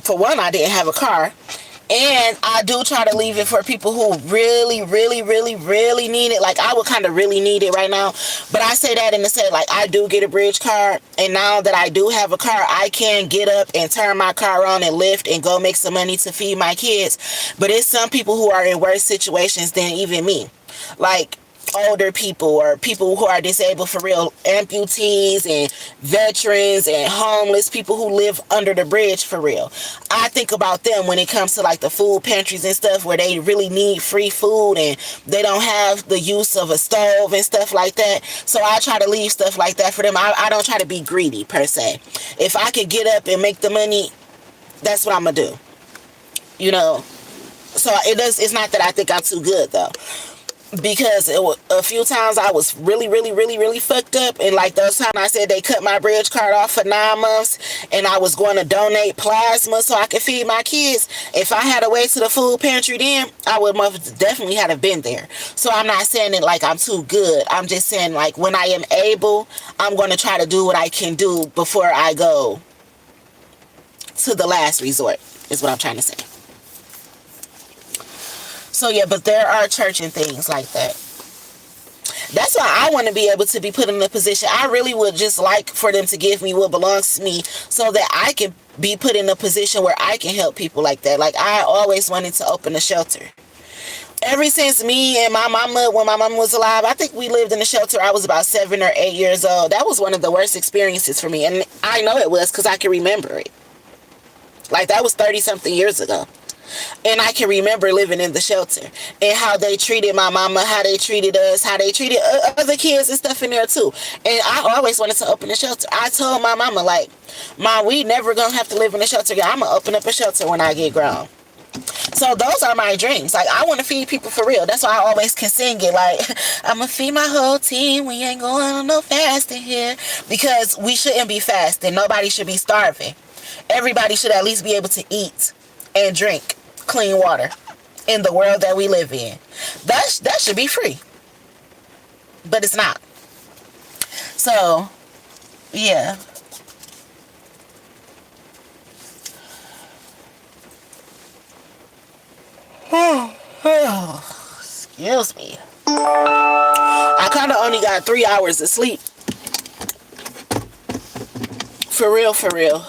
for one, I didn't have a car. And I do try to leave it for people who really, really, really, really need it. Like, I would kind of really need it right now. But I say that in the sense, like, I do get a bridge card. And now that I do have a car, I can get up and turn my car on and lift and go make some money to feed my kids. But it's some people who are in worse situations than even me. Like, older people or people who are disabled for real, amputees and veterans and homeless people who live under the bridge for real. I think about them when it comes to like the food pantries and stuff where they really need free food and they don't have the use of a stove and stuff like that. So I try to leave stuff like that for them. I don't try to be greedy per se. If I could get up and make the money, that's what I'm gonna do, you know. So it's not that I think I'm too good though. Because a few times I was really, really, really, really fucked up. And like those times I said they cut my bridge card off for 9 months and I was going to donate plasma so I could feed my kids. If I had a way to the food pantry then, I would most definitely have been there. So I'm not saying it like I'm too good. I'm just saying like when I am able, I'm going to try to do what I can do before I go to the last resort is what I'm trying to say. So yeah, but there are church and things like that. That's why I want to be able to be put in a position. I really would just like for them to give me what belongs to me so that I can be put in a position where I can help people like that. Like I always wanted to open a shelter. Ever since me and my mama, when my mama was alive, I think we lived in a shelter. I was about 7 or 8 years old. That was one of the worst experiences for me. And I know it was because I can remember it. Like that was 30 something years ago. And I can remember living in the shelter and how they treated my mama, how they treated us, how they treated other kids and stuff in there too. And I always wanted to open a shelter. I told my mama, like, Mom, we never gonna have to live in a shelter. I'm gonna open up a shelter when I get grown. So those are my dreams. Like, I want to feed people for real. That's why I always can sing it. Like, I'm gonna feed my whole team. We ain't going on no fasting here. Because we shouldn't be fasting. Nobody should be starving. Everybody should at least be able to eat and drink clean water in the world that we live in. That should be free. But it's not. So, yeah. Excuse me. I kind of only got 3 hours of sleep. For real, for real.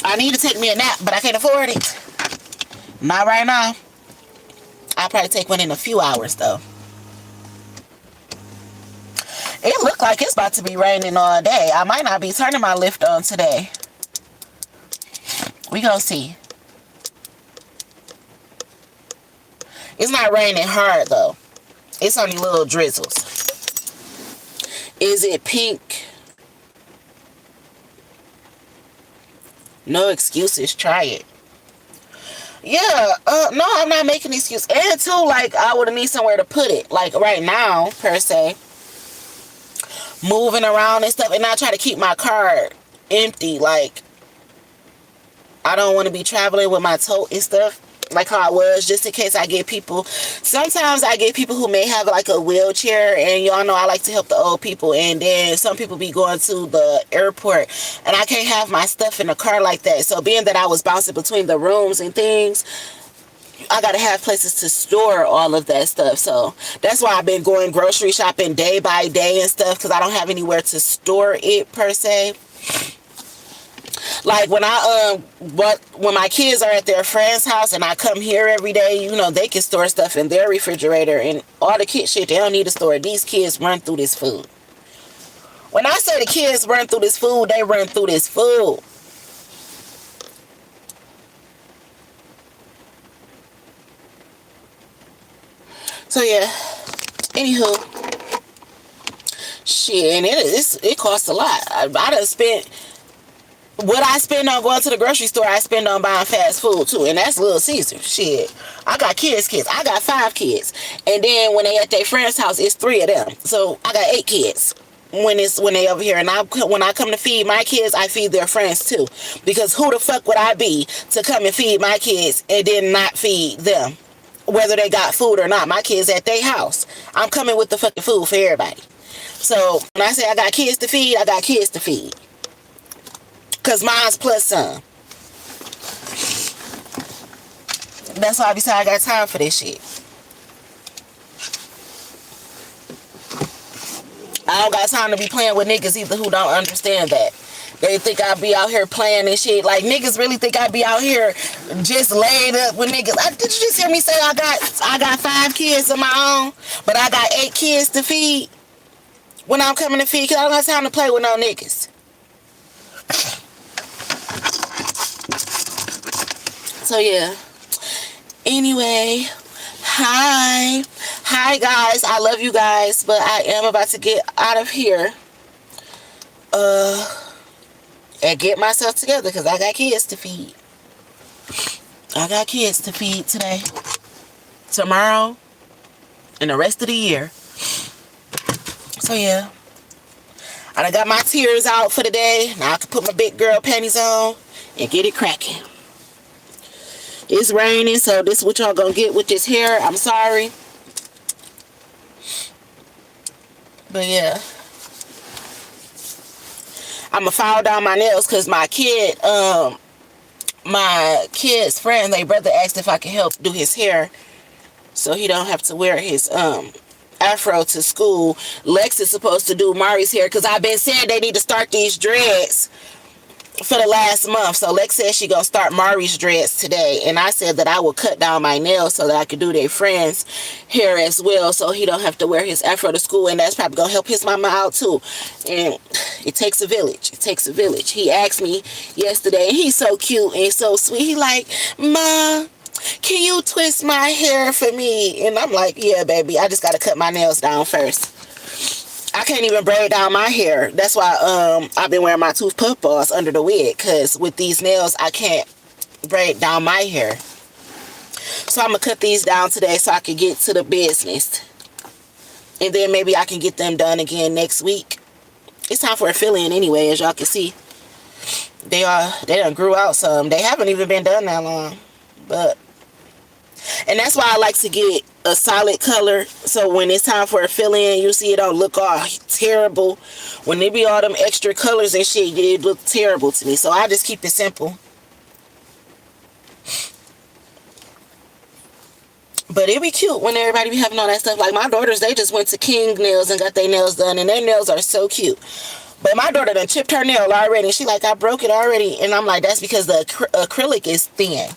I need to take me a nap, but I can't afford it. Not right now. I'll probably take one in a few hours, though. It looked like it's about to be raining all day. I might not be turning my lift on today. We gonna see. It's not raining hard, though. It's only little drizzles. Is it pink? No excuses. Try it. Yeah. No, I'm not making an excuse. And too, like, I would need somewhere to put it. Like, right now, per se. Moving around and stuff. And I try to keep my car empty. Like, I don't want to be traveling with my tote and stuff. Like how I was, just in case I get people. Sometimes I get people who may have like a wheelchair, and y'all know I like to help the old people. And then some people be going to the airport, and I can't have my stuff in the car like that. So being that I was bouncing between the rooms and things, I gotta have places to store all of that stuff. So that's why I've been going grocery shopping day by day and stuff, because I don't have anywhere to store it per se. Like when when my kids are at their friend's house and I come here every day, you know, they can store stuff in their refrigerator and All the kid shit, they don't need a store. These kids run through this food. When I say the kids run through this food, they run through this food. So yeah, anywho, shit, and it costs a lot. I done spent what I spend on going to the grocery store. I spend on buying fast food too, and that's Little Caesar. Shit, I got kids. I got 5 kids, and then when they at their friend's house, it's 3 of them. So I got 8 kids. When they over here, and when I come to feed my kids, I feed their friends too, because who the fuck would I be to come and feed my kids and then not feed them, whether they got food or not? My kids at their house. I'm coming with the fucking food for everybody. So when I say I got kids to feed, I got kids to feed, cause mine's plus some. That's why I be saying I got time for this shit. I don't got time to be playing with niggas either who don't understand that. They think I be out here playing and shit. Like, niggas really think I be out here just laid up with niggas. Did you just hear me say I got 5 kids of my own, but I got 8 kids to feed when I'm coming to feed? Cause I don't have time to play with no niggas. So yeah. Anyway, hi guys, I love you guys, but I am about to get out of here and get myself together, because I got kids to feed. I got kids to feed today, tomorrow, and the rest of the year. So yeah, I done got my tears out for the day. Now I can put my big girl panties on and get it cracking. It's raining, so this is what y'all gonna get with this hair. I'm sorry. But yeah, I'ma file down my nails because my kid's friend, their brother, asked if I could help do his hair so he don't have to wear his afro to school. Lex is supposed to do Mari's hair, because I've been saying they need to start these dreads for the last month. So Lex said she gonna start Mari's dreads today, and I said that I will cut down my nails so that I could do their friend's hair as well, so he don't have to wear his afro to school. And that's probably gonna help his mama out too. And it takes a village. It takes a village. He asked me yesterday, and he's so cute and so sweet. He like, "Ma, can you twist my hair for me?" And I'm like, "Yeah, baby, I just gotta cut my nails down first." I can't even braid down my hair. That's why I've been wearing my tooth puff balls under the wig, because with these nails I can't braid down my hair. So I'm gonna cut these down today so I can get to the business, and then maybe I can get them done again next week. It's time for a fill-in anyway. As y'all can see, they done grew out some. They haven't even been done that long, and that's why I like to get a solid color, so when it's time for a fill-in, you see it don't look all terrible. When there be all them extra colors and shit, it look terrible to me. So I just keep it simple. But it be cute when everybody be having all that stuff. Like my daughters, they just went to King Nails and got their nails done, and their nails are so cute. But my daughter done chipped her nail already, and she like, "I broke it already." And I'm like, that's because the acrylic is thin.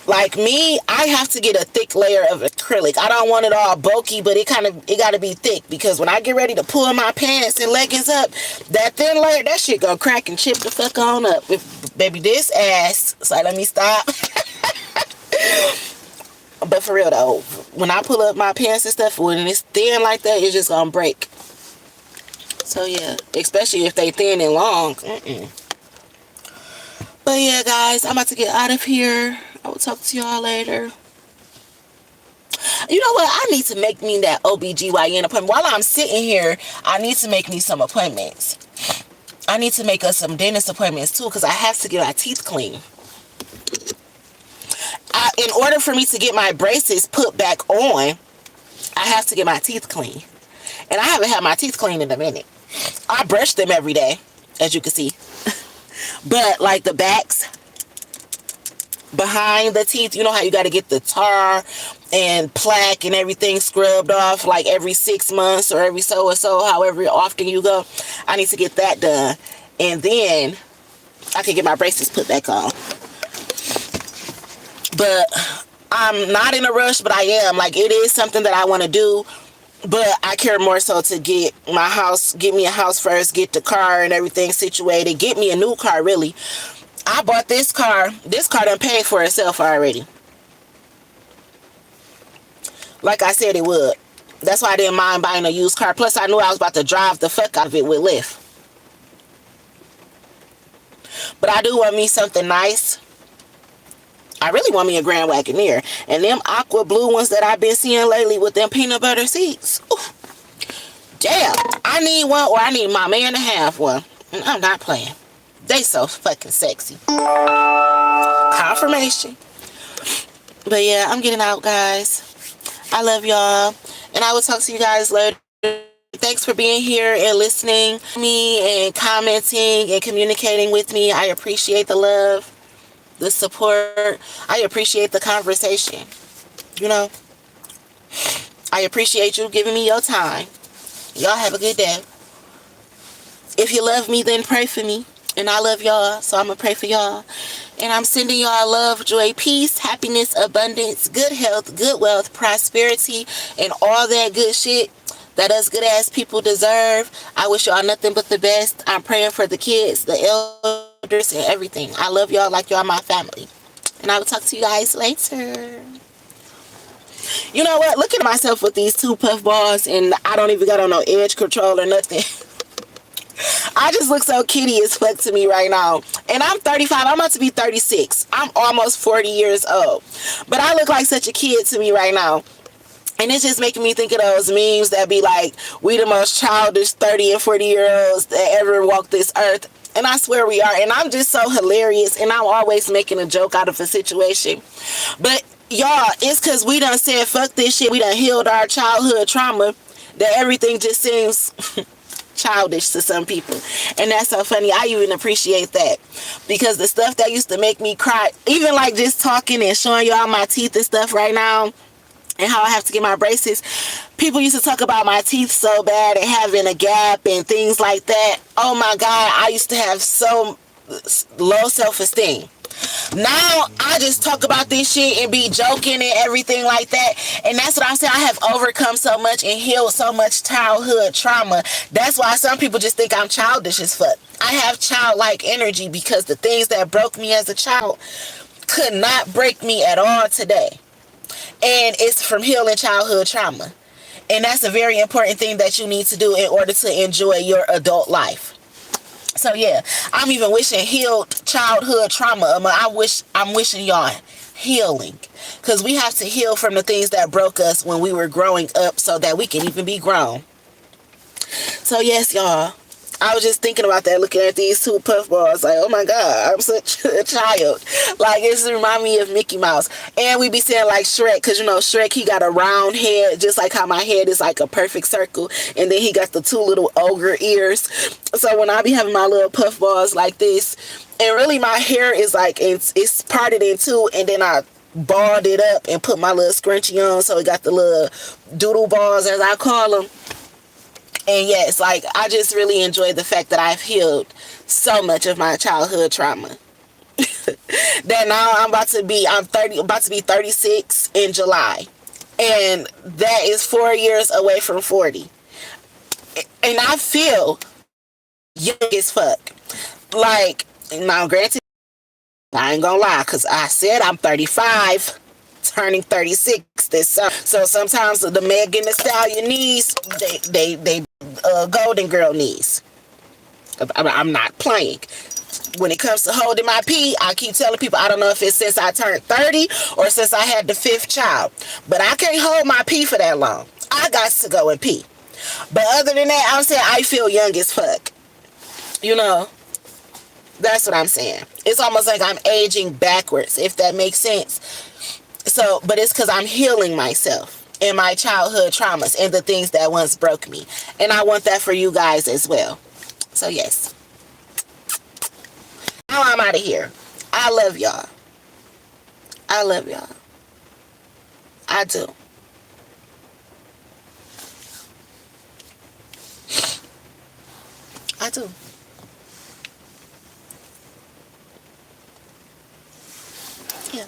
Like me, I have to get a thick layer of acrylic. I don't want it all bulky, but it got to be thick, because when I get ready to pull my pants and leggings up, that thin layer, that shit gonna crack and chip the fuck on up. Baby, this ass. So let me stop. But for real though, when I pull up my pants and stuff, when it's thin like that, it's just gonna break. So yeah, especially if they thin and long. But yeah, guys, I'm about to get out of here. I will talk to y'all later. You know what? I need to make me that OBGYN appointment. While I'm sitting here, I need to make me some appointments. I need to make us some dentist appointments too, because I have to get my teeth clean. In order for me to get my braces put back on, I have to get my teeth clean. And I haven't had my teeth cleaned in a minute. I brush them every day, as you can see. But like the backs behind the teeth, you know how you got to get the tar and plaque and everything scrubbed off like every 6 months or every so or so, however often you go. I need to get that done. And then I can get my braces put back on. But I'm not in a rush, but I am. Like, it is something that I want to do. But I care more so to get my house, get me a house first, get the car and everything situated, get me a new car really. I bought this car. This car done paid for itself already. Like I said it would. That's why I didn't mind buying a used car. Plus I knew I was about to drive the fuck out of it with Lyft. But I do want me something nice. I really want me a Grand Wagoneer. And them aqua blue ones that I've been seeing lately with them peanut butter seats. Ooh, damn. I need one, or I need my man to have one. And I'm not playing. They so fucking sexy. Confirmation. But yeah, I'm getting out, guys. I love y'all. And I will talk to you guys later. Thanks for being here and listening to me and commenting and communicating with me. I appreciate the love, the support. I appreciate the conversation. You know, I appreciate you giving me your time. Y'all have a good day. If you love me, then pray for me. And I love y'all, so I'm going to pray for y'all. And I'm sending y'all love, joy, peace, happiness, abundance, good health, good wealth, prosperity, and all that good shit that us good ass people deserve. I wish y'all nothing but the best. I'm praying for the kids, the elders, and everything. I love y'all like y'all my family. And I will talk to you guys later. You know what? Looking at myself with these two puff balls, and I don't even got on no edge control or nothing. I just look so kitty as fuck to me right now. And I'm 35. I'm about to be 36. I'm almost 40 years old. But I look like such a kid to me right now. And it's just making me think of those memes that be like, we the most childish 30 and 40-year-olds that ever walked this earth. And I swear we are. And I'm just so hilarious. And I'm always making a joke out of a situation. But y'all, it's because we done said fuck this shit. We done healed our childhood trauma that everything just seems childish to some people. And that's so funny. I even appreciate that, because the stuff that used to make me cry, even like just talking and showing y'all my teeth and stuff right now, and how I have to get my braces, people used to talk about my teeth so bad and having a gap and things like that. Oh my God, I used to have so low self-esteem. Now I just talk about this shit and be joking and everything like that. And that's what I'm saying. I have overcome so much and healed so much childhood trauma. That's why some people just think I'm childish as fuck. I have childlike energy, because the things that broke me as a child could not break me at all today. And it's from healing childhood trauma. And that's a very important thing that you need to do in order to enjoy your adult life. So yeah, I'm even wishing healed childhood trauma. I'm wishing y'all healing, because we have to heal from the things that broke us when we were growing up, so that we can even be grown. So yes, y'all, I was just thinking about that, looking at these two puff balls, like, oh my God, I'm such a child. Like, it reminds me of Mickey Mouse. And we be saying like Shrek, because you know Shrek, he got a round head, just like how my head is like a perfect circle, and then he got the two little ogre ears. So when I be having my little puff balls like this, and really my hair is like, it's parted in two, and then I balled it up and put my little scrunchie on, so it got the little doodle balls, as I call them. And yes, like, I just really enjoy the fact that I've healed so much of my childhood trauma. That now I'm about to be 36 in July. And that is 4 years away from 40. And I feel young as fuck. Like, now granted, I ain't gonna lie, because I said I'm 35. Turning 36 this summer. So sometimes the Megan Thee Stallion knees, they golden girl knees. I'm not playing. When it comes to holding my pee, I keep telling people, I don't know if it's since I turned 30 or since I had the 5th child, but I can't hold my pee for that long. I got to go and pee. But other than that, I'm saying I feel young as fuck. You know, that's what I'm saying. It's almost like I'm aging backwards, if that makes sense. So, but it's because I'm healing myself and my childhood traumas and the things that once broke me. And I want that for you guys as well. So, yes. Now I'm out of here. I love y'all. I love y'all. I do. I do. Yeah.